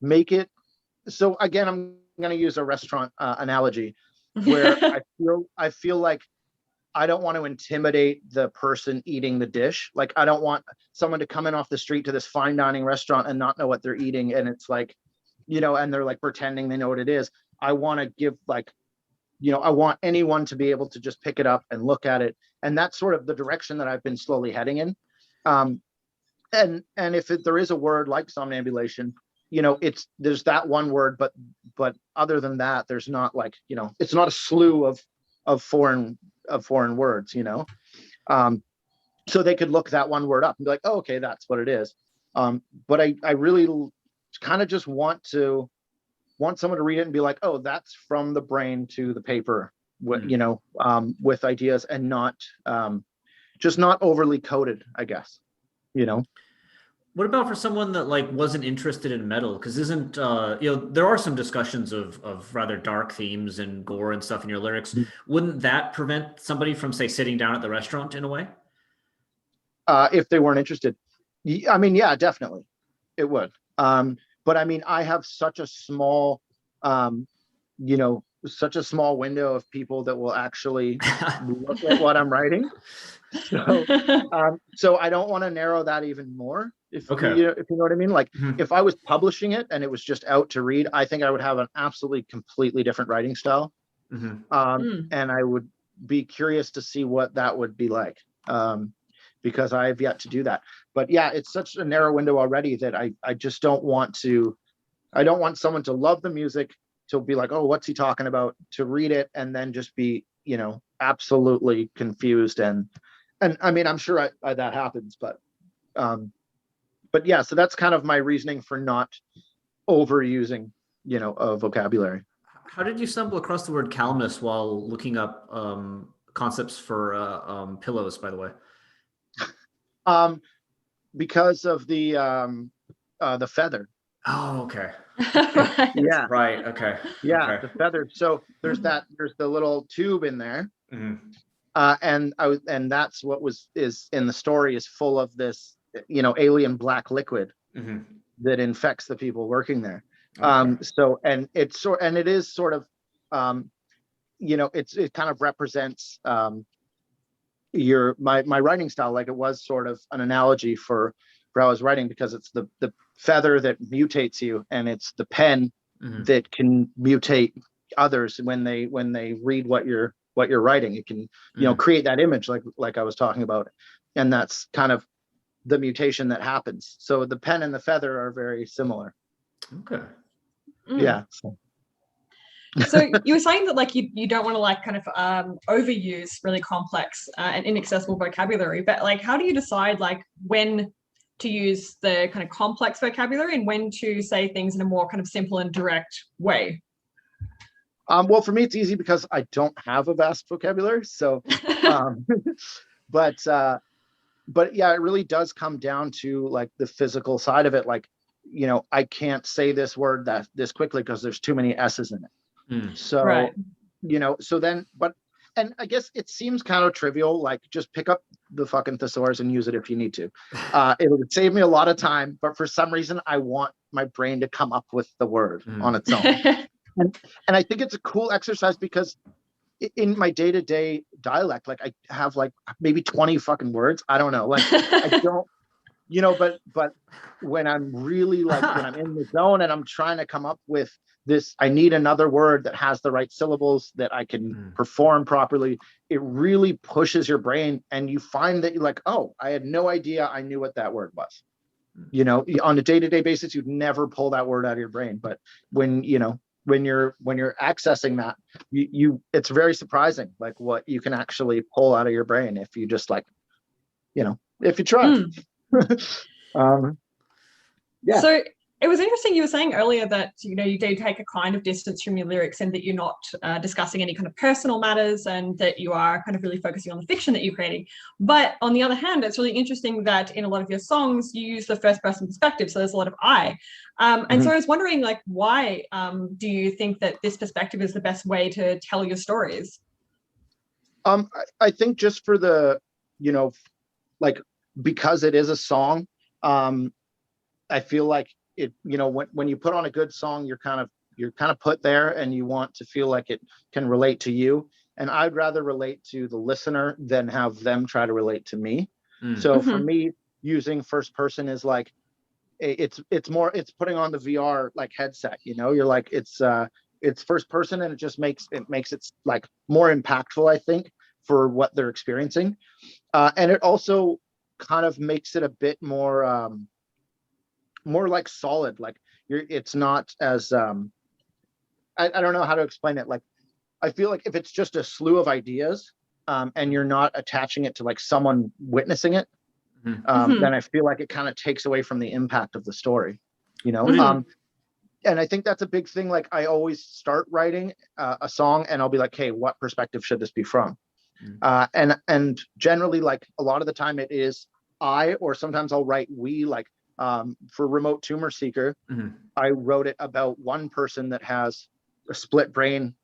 make it. So again, I'm going to use a restaurant analogy where I feel like I don't want to intimidate the person eating the dish. Like I don't want someone to come in off the street to this fine dining restaurant and not know what they're eating. And it's like, and they're like pretending they know what it is. I want to give like, I want anyone to be able to just pick it up and look at it. And that's sort of the direction that I've been slowly heading in. And if there is a word like somnambulation, there's that one word, but other than that, there's not like, it's not a slew of foreign words, so they could look that one word up and be like, oh, okay, that's what it is. But I really kind of just want someone to read it and be like, oh, that's from the brain to the paper, with ideas and not just not overly coded, I guess, What about for someone that like wasn't interested in metal? Because isn't there are some discussions of rather dark themes and gore and stuff in your lyrics. Wouldn't that prevent somebody from, say, sitting down at the restaurant in a way? If they weren't interested? I mean, yeah, definitely, it would. But I mean, I have such a small, such a small window of people that will actually look at what I'm writing. So I don't want to narrow that even more. If you know what I mean. Like if I was publishing it and it was just out to read, I think I would have an absolutely completely different writing style. And I would be curious to see what that would be like. Because I've yet to do that. But yeah, it's such a narrow window already that I just don't want someone to love the music, to be like, oh, what's he talking about, to read it and then just be, absolutely confused. And I mean, I'm sure that happens, but yeah, so that's kind of my reasoning for not overusing, a vocabulary. How did you stumble across the word calamus while looking up concepts for pillows, by the way? Because of the feather. Oh, okay. Yeah. Right. Okay. Yeah. Okay. The feather. So there's the little tube in there. And that's what is in the story, is full of this, alien black liquid that infects the people working there. So, and it is sort of, it kind of represents, my writing style. Like it was sort of an analogy for how I was writing, because it's the feather that mutates you, and it's the pen that can mutate others when they read what you're writing. It can create that image like I was talking about, and that's kind of the mutation that happens. So the pen and the feather are very similar. Okay. Yeah. So you were saying that like you don't want to like kind of overuse really complex and inaccessible vocabulary, but like how do you decide like when to use the kind of complex vocabulary and when to say things in a more kind of simple and direct way? Well, for me, it's easy because I don't have a vast vocabulary. So, but yeah, it really does come down to like the physical side of it. Like, you know, I can't say this word this quickly because there's too many S's in it. So, right. you know, so then, and I guess it seems kind of trivial, like just pick up the fucking thesaurus and use it if you need to. It would save me a lot of time, but for some reason, I want my brain to come up with the word on its own. And I think it's a cool exercise because in my day-to-day dialect, like I have like maybe 20 fucking words. I don't know. Like I don't, you know, but when I'm really like, when I'm in the zone and I'm trying to come up with this, I need another word that has the right syllables that I can perform properly. It really pushes your brain and you find that you're like, oh, I had no idea I knew what that word was. You know, on a day-to-day basis, you'd never pull that word out of your brain. But when, you know, when you're accessing that, you it's very surprising, like what you can actually pull out of your brain if you just like, you know, if you try. Yeah. So it was interesting. You were saying earlier that, you know, you do take a kind of distance from your lyrics and that you're not discussing any kind of personal matters and that you are kind of really focusing on the fiction that you're creating. But on the other hand, it's really interesting that in a lot of your songs, you use the first person perspective. So there's a lot of I. And so I was wondering, like, why do you think that this perspective is the best way to tell your stories? I think just for the, you know, like, because it is a song, I feel like it, you know, when you put on a good song, you're kind of put there and you want to feel like it can relate to you. And I'd rather relate to the listener than have them try to relate to me. So for me, using first person is like, it's putting on the VR like headset, you know, you're like, it's first person and it makes it like more impactful, I think, for what they're experiencing. And it also kind of makes it a bit more like solid, like it's not as I don't know how to explain it. Like I feel like if it's just a slew of ideas and you're not attaching it to like someone witnessing it, then I feel like it kind of takes away from the impact of the story, you know. And I think that's a big thing. Like I always start writing a song and I'll be like, hey, what perspective should this be from? And generally, like a lot of the time it is I, or sometimes I'll write we. Like for Remote Tumor Seeker, I wrote it about one person that has a split brain,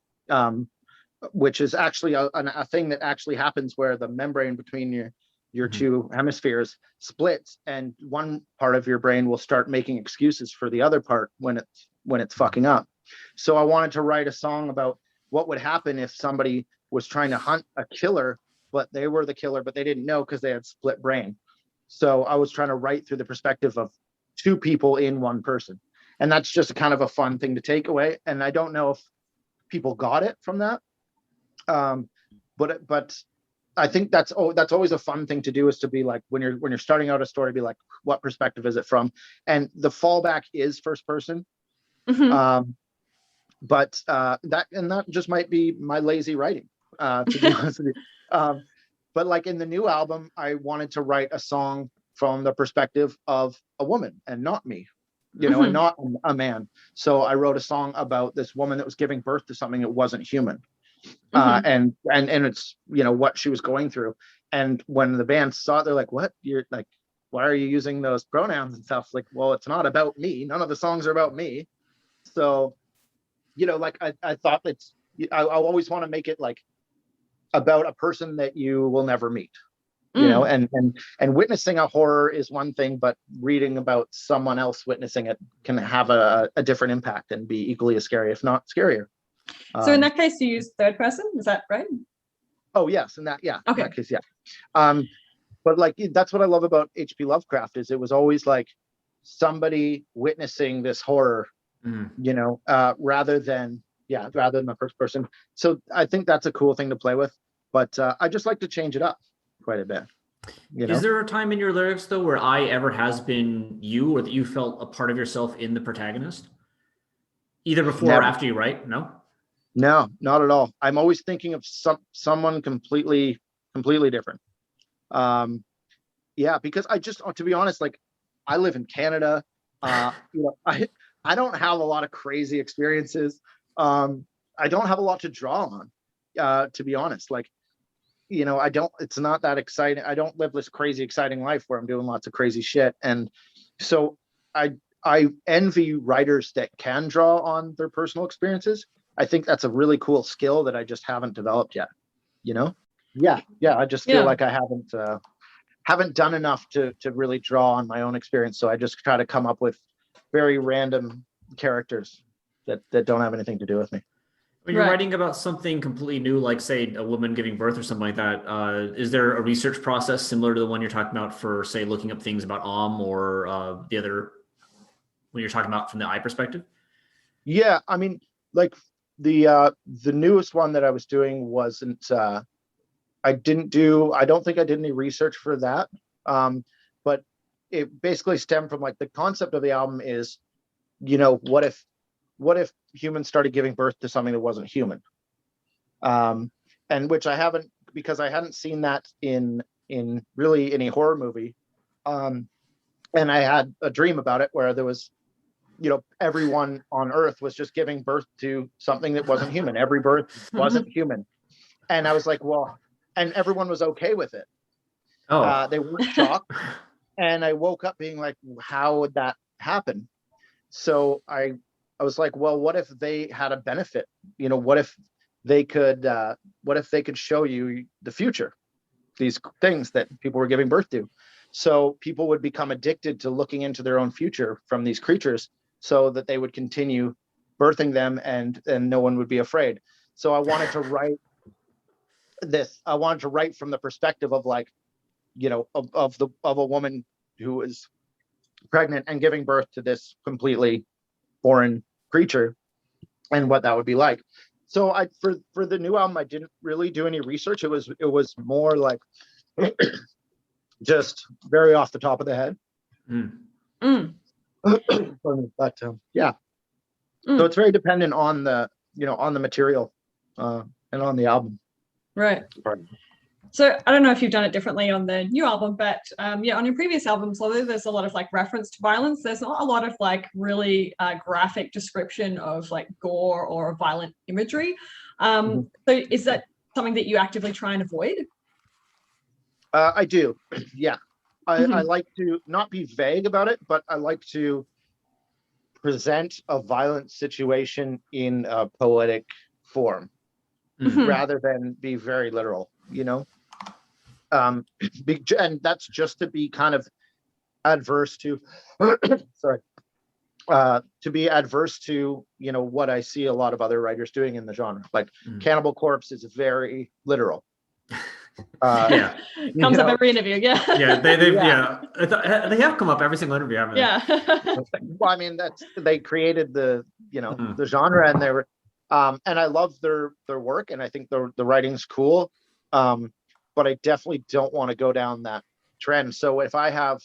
which is actually a thing that actually happens where the membrane between your two hemispheres splits, and one part of your brain will start making excuses for the other part when it's fucking up. So I wanted to write a song about what would happen if somebody was trying to hunt a killer, but they were the killer, but they didn't know because they had split brain. So I was trying to write through the perspective of two people in one person. And that's just kind of a fun thing to take away. And I don't know if people got it from that. But I think that's always a fun thing to do, is to be like, when you're starting out a story, be like, what perspective is it from? And the fallback is first person. But that just might be my lazy writing, to be honest with you. But like in the new album, I wanted to write a song from the perspective of a woman and not me, you know, and not a man. So I wrote a song about this woman that was giving birth to something that wasn't human. And it's, you know, what she was going through. And when the band saw it, they're like, what? You're like, why are you using those pronouns and stuff? Like, well, it's not about me. None of the songs are about me. So, you know, like I thought I always want to make it like about a person that you will never meet, you know, and witnessing a horror is one thing, but reading about someone else witnessing it can have a different impact and be equally as scary, if not scarier. So in that case, you use third person, is that right? Oh yes, in that, yeah. Okay. In that case, yeah. But like, that's what I love about H.P. Lovecraft, is it was always like somebody witnessing this horror, you know, rather than the first person. So I think that's a cool thing to play with, but I just like to change it up quite a bit. You know? Is there a time in your lyrics though where I ever has been you, or that you felt a part of yourself in the protagonist, either before or after you write? No. No, not at all. I'm always thinking of someone completely different. Yeah, because to be honest, like I live in Canada. I don't have a lot of crazy experiences. I don't have a lot to draw on, to be honest. Like, it's not that exciting. I don't live this crazy exciting life where I'm doing lots of crazy shit. And so I envy writers that can draw on their personal experiences. I think that's a really cool skill that I just haven't developed yet, you know? Yeah. I just feel like I haven't done enough to really draw on my own experience. So I just try to come up with very random characters that don't have anything to do with me. When you're writing about something completely new, like say a woman giving birth or something like that, is there a research process similar to the one you're talking about for, say, looking up things about or the other, when you're talking about from the eye perspective? Yeah, I mean, like the newest one that I was doing wasn't. I don't think I did any research for that, but it basically stemmed from like the concept of the album is, what if humans started giving birth to something that wasn't human, and which I haven't, because I hadn't seen that in really any horror movie, and I had a dream about it where there was, everyone on Earth was just giving birth to something that wasn't human. Every birth wasn't human, and I was like, well, and everyone was okay with it. They weren't shocked, and I woke up being like, how would that happen? So I was like, well, what if they had a benefit? What if they could show you the future, these things that people were giving birth to? So people would become addicted to looking into their own future from these creatures so that they would continue birthing them and no one would be afraid. So I wanted to write from the perspective of like, of a woman who is pregnant and giving birth to this completely foreign creature and what that would be like. So for the new album, I didn't really do any research. It was more like just very off the top of the head. But yeah. So it's very dependent on the material and on the album. Right. So I don't know if you've done it differently on the new album, but on your previous albums, although there's a lot of like reference to violence, there's not a lot of like really graphic description of like gore or violent imagery. So is that something that you actively try and avoid? I do. Yeah. I like to not be vague about it, but I like to present a violent situation in a poetic form rather than be very literal, and that's just to be kind of adverse to to be adverse to what I see a lot of other writers doing in the genre. Like Cannibal Corpse is very literal. Comes up every interview. They have come up every single interview, haven't they? Well, I mean, they created the the genre, and they were and I love their work, and I think the writing's cool, but I definitely don't want to go down that trend. So if I have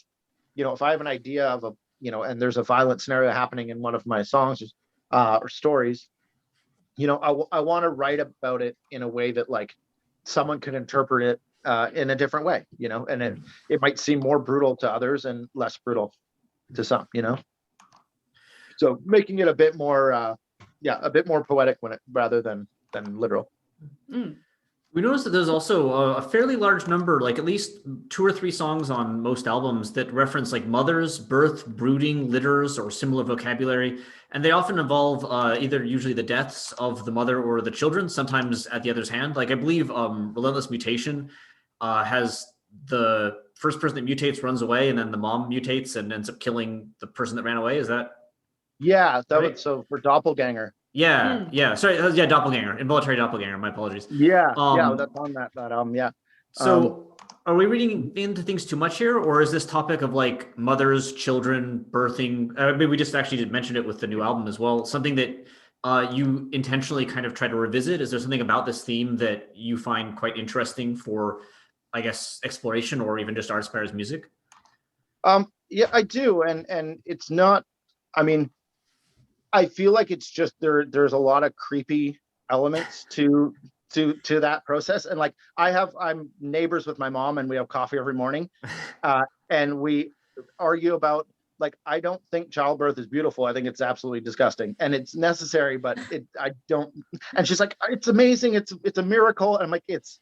an idea of and there's a violent scenario happening in one of my songs or stories, I want to write about it in a way that like someone could interpret it in a different way, and it might seem more brutal to others and less brutal to some, so making it a bit more poetic rather than literal. We noticed that there's also a fairly large number, like at least 2 or 3 songs on most albums that reference like mothers, birth, brooding, litters, or similar vocabulary. And they often involve either usually the deaths of the mother or the children, sometimes at the other's hand. Like I believe Relentless Mutation has the first person that mutates runs away, and then the mom mutates and ends up killing the person that ran away. Is that? Yeah, that right? was so for Doppelganger. Yeah. Sorry, Doppelganger, Involuntary Doppelganger. My apologies. Yeah, that's on that album. Yeah. So, are we reading into things too much here, or is this topic of like mothers, children, birthing? I mean, we just actually did mention it with the new album as well. Something that you intentionally kind of try to revisit. Is there something about this theme that you find quite interesting for, I guess, exploration or even just Archspire's music? Yeah, I do, and it's not. I mean, I feel like it's just there's a lot of creepy elements to that process. And like I'm neighbors with my mom, and we have coffee every morning, and we argue about, like, I don't think childbirth is beautiful. I think it's absolutely disgusting, and it's necessary, but I don't. And she's like, it's amazing. It's a miracle. And I'm like, it's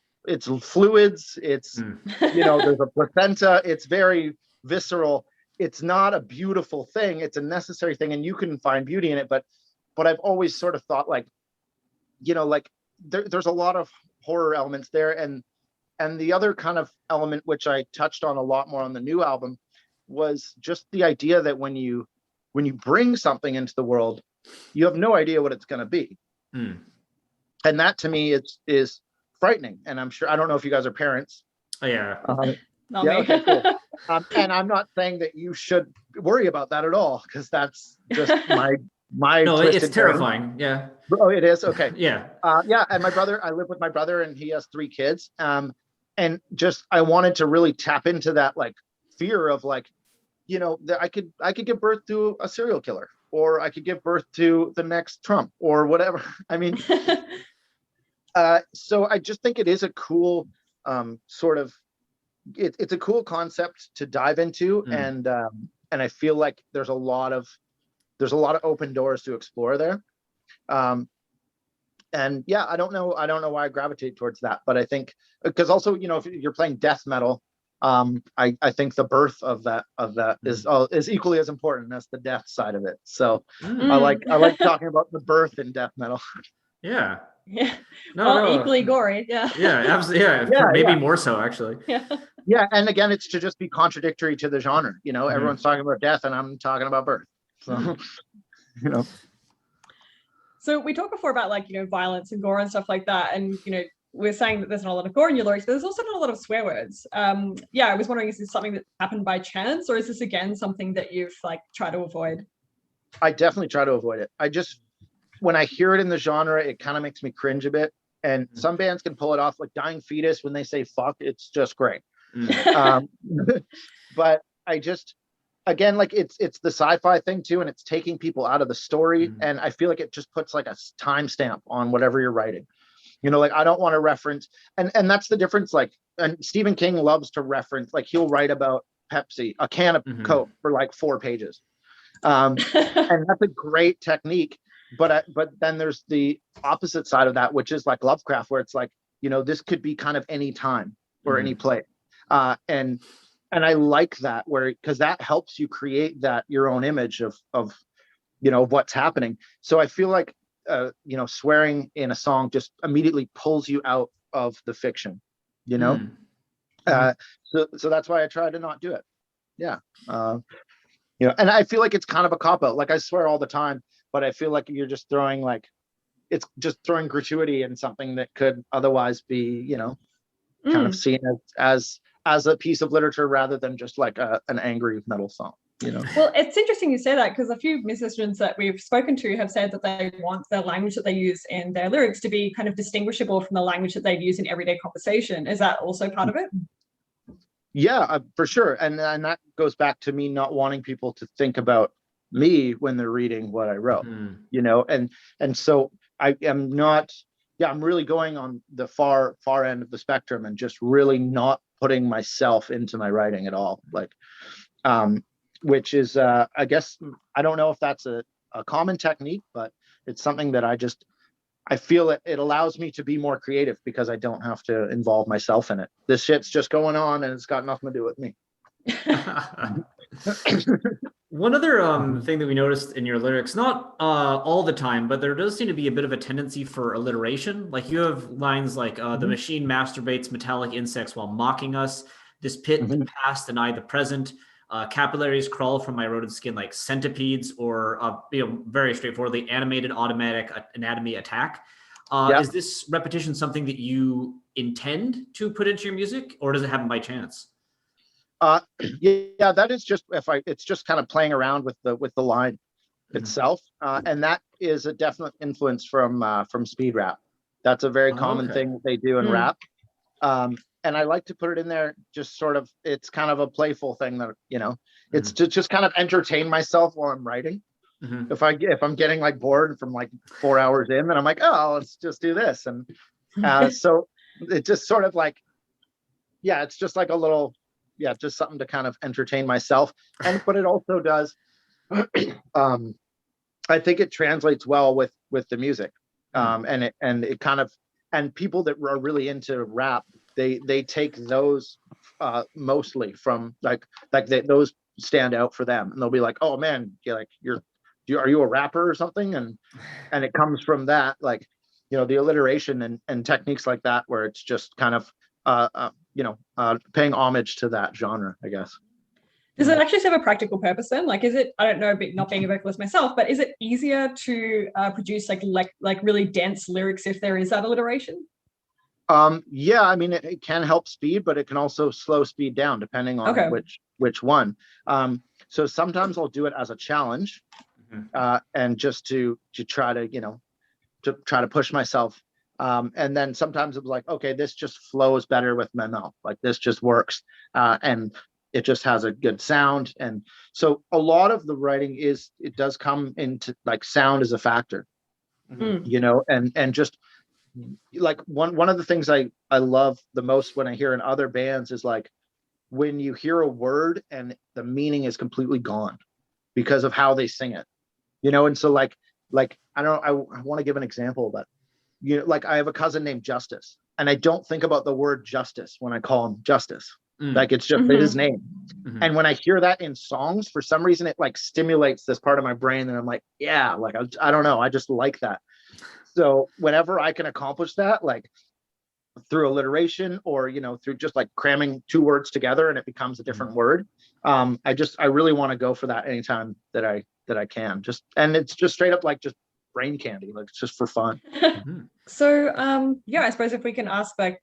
fluids. It's, there's a placenta. It's very visceral. It's not a beautiful thing. It's a necessary thing, and you can find beauty in it. But I've always sort of thought, like, like there's a lot of horror elements there. And the other kind of element, which I touched on a lot more on the new album, was just the idea that when you bring something into the world, you have no idea what it's going to be. And that to me is frightening. And I'm sure, I don't know if you guys are parents. Oh, yeah. Not Yeah, me. okay, cool. And I'm not saying that you should worry about that at all, because that's just my No, it's twisted terrifying. brain. Yeah. Oh, it is? Okay. Yeah. Yeah, and I live with my brother, and he has 3 kids. And just, I wanted to really tap into that, like, fear of, like, that I could give birth to a serial killer, or I could give birth to the next Trump, or whatever. I mean, so I just think it is a cool sort of, it's a cool concept to dive into. And I feel like there's a lot of open doors to explore there. And yeah, I don't know why I gravitate towards that, but I think because also, if you're playing death metal, I think the birth of that is equally as important as the death side of it. So I like talking about the birth in death metal. Yeah. No. Equally gory. Yeah. Yeah, absolutely. Yeah, maybe more so, actually. Yeah, and again, it's to just be contradictory to the genre. Everyone's talking about death, and I'm talking about birth. So, So we talked before about, like, violence and gore and stuff like that, and we're saying that there's not a lot of gore in your lyrics, but there's also not a lot of swear words. I was wondering, is this something that happened by chance, or is this again something that you've, like, tried to avoid? I definitely try to avoid it. When I hear it in the genre, it kind of makes me cringe a bit. And some bands can pull it off, like Dying Fetus, when they say fuck, it's just great. But I just, again, like, it's the sci-fi thing too, and it's taking people out of the story. And I feel like it just puts, like, a timestamp on whatever you're writing. Like, I don't want to reference, and that's the difference. Like, and Stephen King loves to reference, like, he'll write about Pepsi, a can of Coke, for like 4 pages. And that's a great technique. But then there's the opposite side of that, which is like Lovecraft, where it's like, this could be kind of any time or any place. And I like that, because that helps you create your own image of what's happening. So I feel like swearing in a song just immediately pulls you out of the fiction, so that's why I try to not do it. And I feel like it's kind of a cop-out. Like, I swear all the time, but I feel like you're just throwing, like, it's just throwing gratuity in something that could otherwise be kind of seen as a piece of literature, rather than just like an angry metal song. Well, it's interesting you say that, because a few musicians that we've spoken to have said that they want the language that they use in their lyrics to be kind of distinguishable from the language that they'd use in everyday conversation. Is that also part of it? Yeah, for sure. And that goes back to me not wanting people to think about me when they're reading what I wrote, and so I am not, I'm really going on the far end of the spectrum, and just really not putting myself into my writing at all. Like, which is, I guess, I don't know if that's a common technique, but it's something that I feel it allows me to be more creative, because I don't have to involve myself in it. This shit's just going on, and it's got nothing to do with me. One other thing that we noticed in your lyrics, not all the time, but there does seem to be a bit of a tendency for alliteration. Like, you have lines like, the machine masturbates metallic insects while mocking us. This pit, the past, and I, the present. Capillaries crawl from my rodent skin like centipedes, or very straightforwardly, animated automatic anatomy attack. Is this repetition something that you intend to put into your music, or does it happen by chance? That is just, it's just kind of playing around with the line itself, and that is a definite influence from speed rap. That's a very common thing that they do in rap, and I like to put it in there, just sort of, it's kind of a playful thing that it's to just kind of entertain myself while I'm writing. Mhm. If I'm getting like bored from like 4 hours in, then I'm like, oh, let's just do this. And so it just sort of like, yeah, it's just like a little, yeah, just something to kind of entertain myself. But it also does, I think it translates well with the music. And it kind of, and people that are really into rap, they take those mostly from those stand out for them, and they'll be like, oh man, are you a rapper or something? And it comes from that, like, the alliteration and techniques like that, where it's just kind of paying homage to that genre, I guess. Does it actually serve a practical purpose then? Like, is it, I don't know, not being a vocalist myself, but is it easier to produce like really dense lyrics if there is that alliteration? Yeah, I mean, it can help speed, but it can also slow speed down depending on which one. So sometimes I'll do it as a challenge, and just to try to push myself. And then sometimes it's like, okay, this just flows better with my mouth. Like this just works. And it just has a good sound. And so a lot of the writing it does come into like sound as a factor, and just like one of the things I love the most when I hear in other bands is like when you hear a word and the meaning is completely gone because of how they sing it, and so like I don't know, I want to give an example, but like I have a cousin named Justice, and I don't think about the word justice when I call him Justice. Like it's just his name. And when I hear that in songs, for some reason it like stimulates this part of my brain, and I'm like, yeah, like I don't know, I just like that. So whenever I can accomplish that, like through alliteration or through just like cramming two words together and it becomes a different word, I really want to go for that anytime that I can. And it's just straight up like just brain candy, like it's just for fun. So I suppose if we can ask like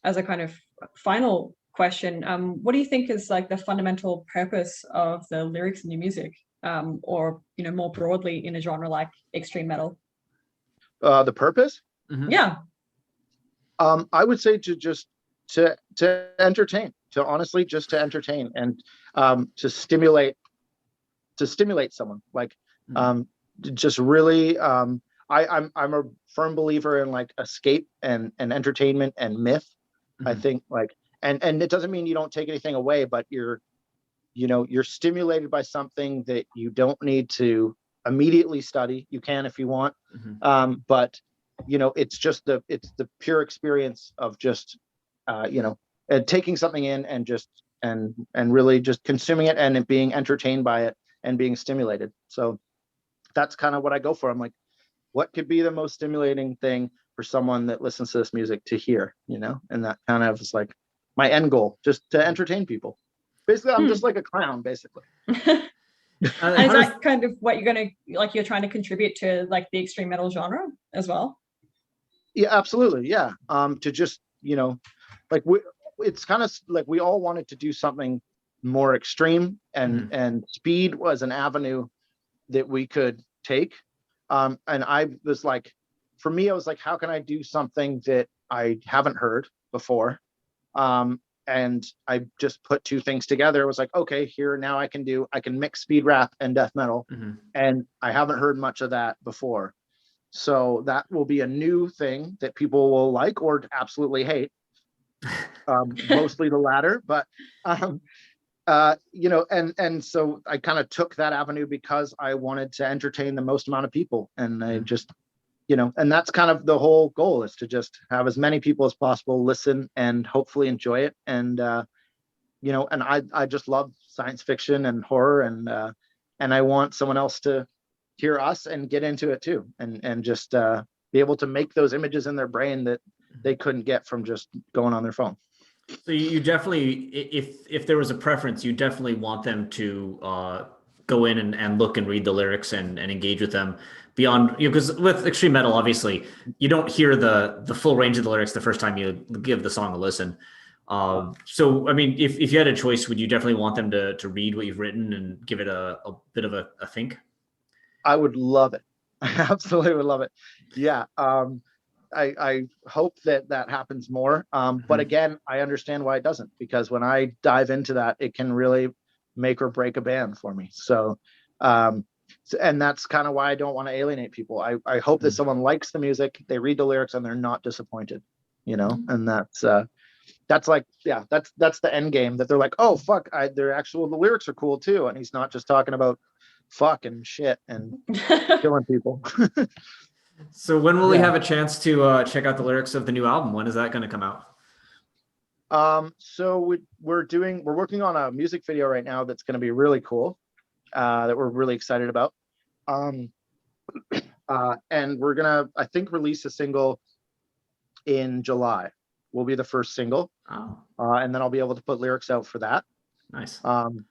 as a kind of final question, what do you think is like the fundamental purpose of the lyrics in your music, or more broadly in a genre like extreme metal? The purpose? Yeah. I would say to entertain, to honestly just to entertain and to stimulate someone, like just really I'm a firm believer in like escape and entertainment and myth. I think like and it doesn't mean you don't take anything away, but you're stimulated by something that you don't need to immediately study. You can if you want, but it's just it's the pure experience of just and taking something in and just and really just consuming it and being entertained by it and being stimulated. So that's kind of what I go for. I'm like, what could be the most stimulating thing for someone that listens to this music to hear, and that kind of is like my end goal, just to entertain people. Basically, I'm just like a clown, basically. And is that kind of what you're trying to contribute to like the extreme metal genre as well? Yeah, absolutely. Yeah. To just, like it's kind of like we all wanted to do something more extreme, and speed was an avenue that we could take. And I was like, for me, I was like, how can I do something that I haven't heard before? And I just put two things together. It was like, okay, now I can mix speed rap and death metal. And I haven't heard much of that before. So that will be a new thing that people will like or absolutely hate. Mostly the latter, but and so I kind of took that avenue because I wanted to entertain the most amount of people. And I just, and that's kind of the whole goal, is to just have as many people as possible listen and hopefully enjoy it. And and I just love science fiction and horror, and I want someone else to hear us and get into it too, and just be able to make those images in their brain that they couldn't get from just going on their phone. So you definitely, if there was a preference, you definitely want them to go in and look and read the lyrics and engage with them beyond, because with extreme metal, obviously you don't hear the full range of the lyrics the first time you give the song a listen. So I mean, if you had a choice, would you definitely want them to read what you've written and give it a bit of a think? I would love it. I absolutely would love it. Yeah. I hope that happens more. But again, I understand why it doesn't, because when I dive into that, it can really make or break a band for me. So And that's kind of why I don't want to alienate people. I hope that someone likes the music, they read the lyrics, and they're not disappointed, and that's like, yeah, that's the end game, that they're like, oh fuck, the lyrics are cool too, and he's not just talking about fuck and shit and killing people. So when will we have a chance to check out the lyrics of the new album? When is that going to come out? So we're working on a music video right now that's going to be really cool, that we're really excited about. And we're gonna, I think, release a single in July. Will be the first single. Oh. And then I'll be able to put lyrics out for that. Nice. And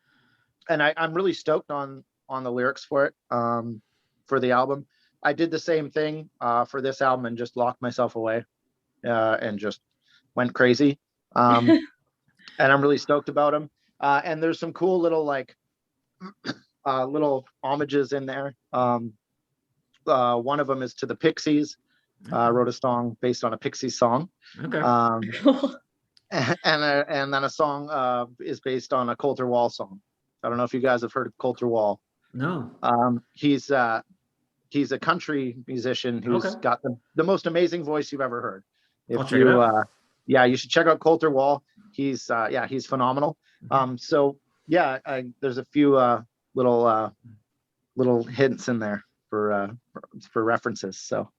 I'm really stoked on the lyrics for it, for the album. I did the same thing for this album and just locked myself away and just went crazy. And I'm really stoked about them. And there's some cool little little homages in there. One of them is to the Pixies. Wrote a song based on a Pixies song. Okay. And then a song is based on a Colter Wall song. I don't know if you guys have heard of Colter Wall. No. He's a country musician who's got the most amazing voice you've ever heard. I'll check it out. You should check out Colter Wall. He's phenomenal. So yeah, there's a few little hints in there for references. So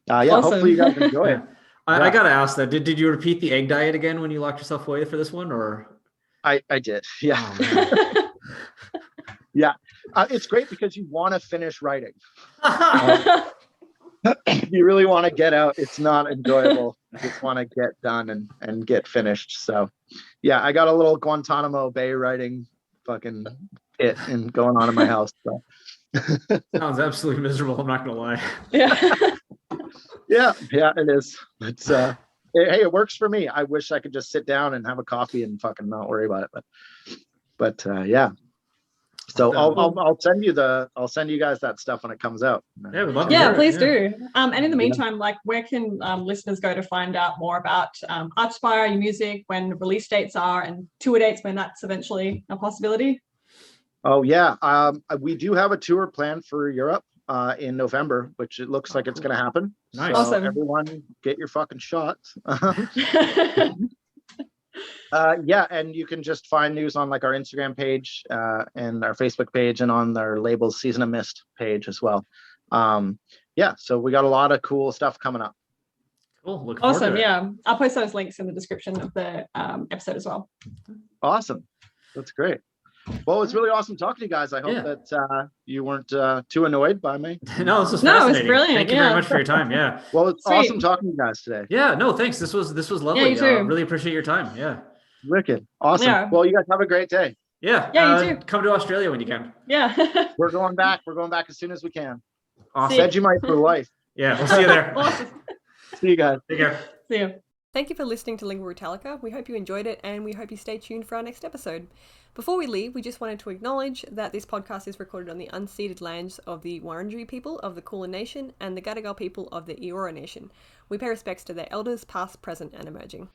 awesome. Hopefully you guys enjoy it. I gotta ask that. Did you repeat the egg diet again when you locked yourself away for this one, or? I did. Yeah. Oh, yeah. It's great because you want to finish writing. You really want to get out. It's not enjoyable. You just want to get done and get finished. So yeah, I got a little Guantanamo Bay writing fucking pit and going on in my house. So. Sounds absolutely miserable. I'm not gonna lie. Yeah. Yeah, it is. It's hey, it works for me. I wish I could just sit down and have a coffee and fucking not worry about it. But yeah. So I'll send you guys that stuff when it comes out. Yeah, we'd love to yeah, hear it. please do. And in the meantime, where can listeners go to find out more about Archspire, your music, when release dates are, and tour dates when that's eventually a possibility? Oh yeah, we do have a tour planned for Europe in November, which it looks like it's going to happen. Nice. So awesome. Everyone get your fucking shots. Yeah, and you can just find news on our Instagram page and our Facebook page and on our label's Season of Mist page as well. Yeah, so we got a lot of cool stuff coming up. Cool. Looking awesome. forward to it. Yeah, I'll post those links in the description of the episode as well. Awesome. That's great. Well, it's really awesome talking to you guys. I hope that you weren't too annoyed by me. No, this was fascinating. It's brilliant. Thank you very much for your time. Yeah. Well, it's Sweet. awesome talking to you guys today. Yeah. No, thanks. This was lovely. Yeah, you too. Really appreciate your time. Yeah. Wicked. Awesome. Yeah. Well, you guys have a great day. Yeah. Yeah, you too. Come to Australia when you can. Yeah. We're going back. We're going back as soon as we can. Awesome. Vegemite for life. Yeah. We'll see you there. Awesome. See you guys. Take care. See you. Thank you for listening to Lingua Italica. We hope you enjoyed it, and we hope you stay tuned for our next episode. Before we leave, we just wanted to acknowledge that this podcast is recorded on the unceded lands of the Wurundjeri people of the Kulin Nation and the Gadigal people of the Eora Nation. We pay respects to their elders, past, present, and emerging.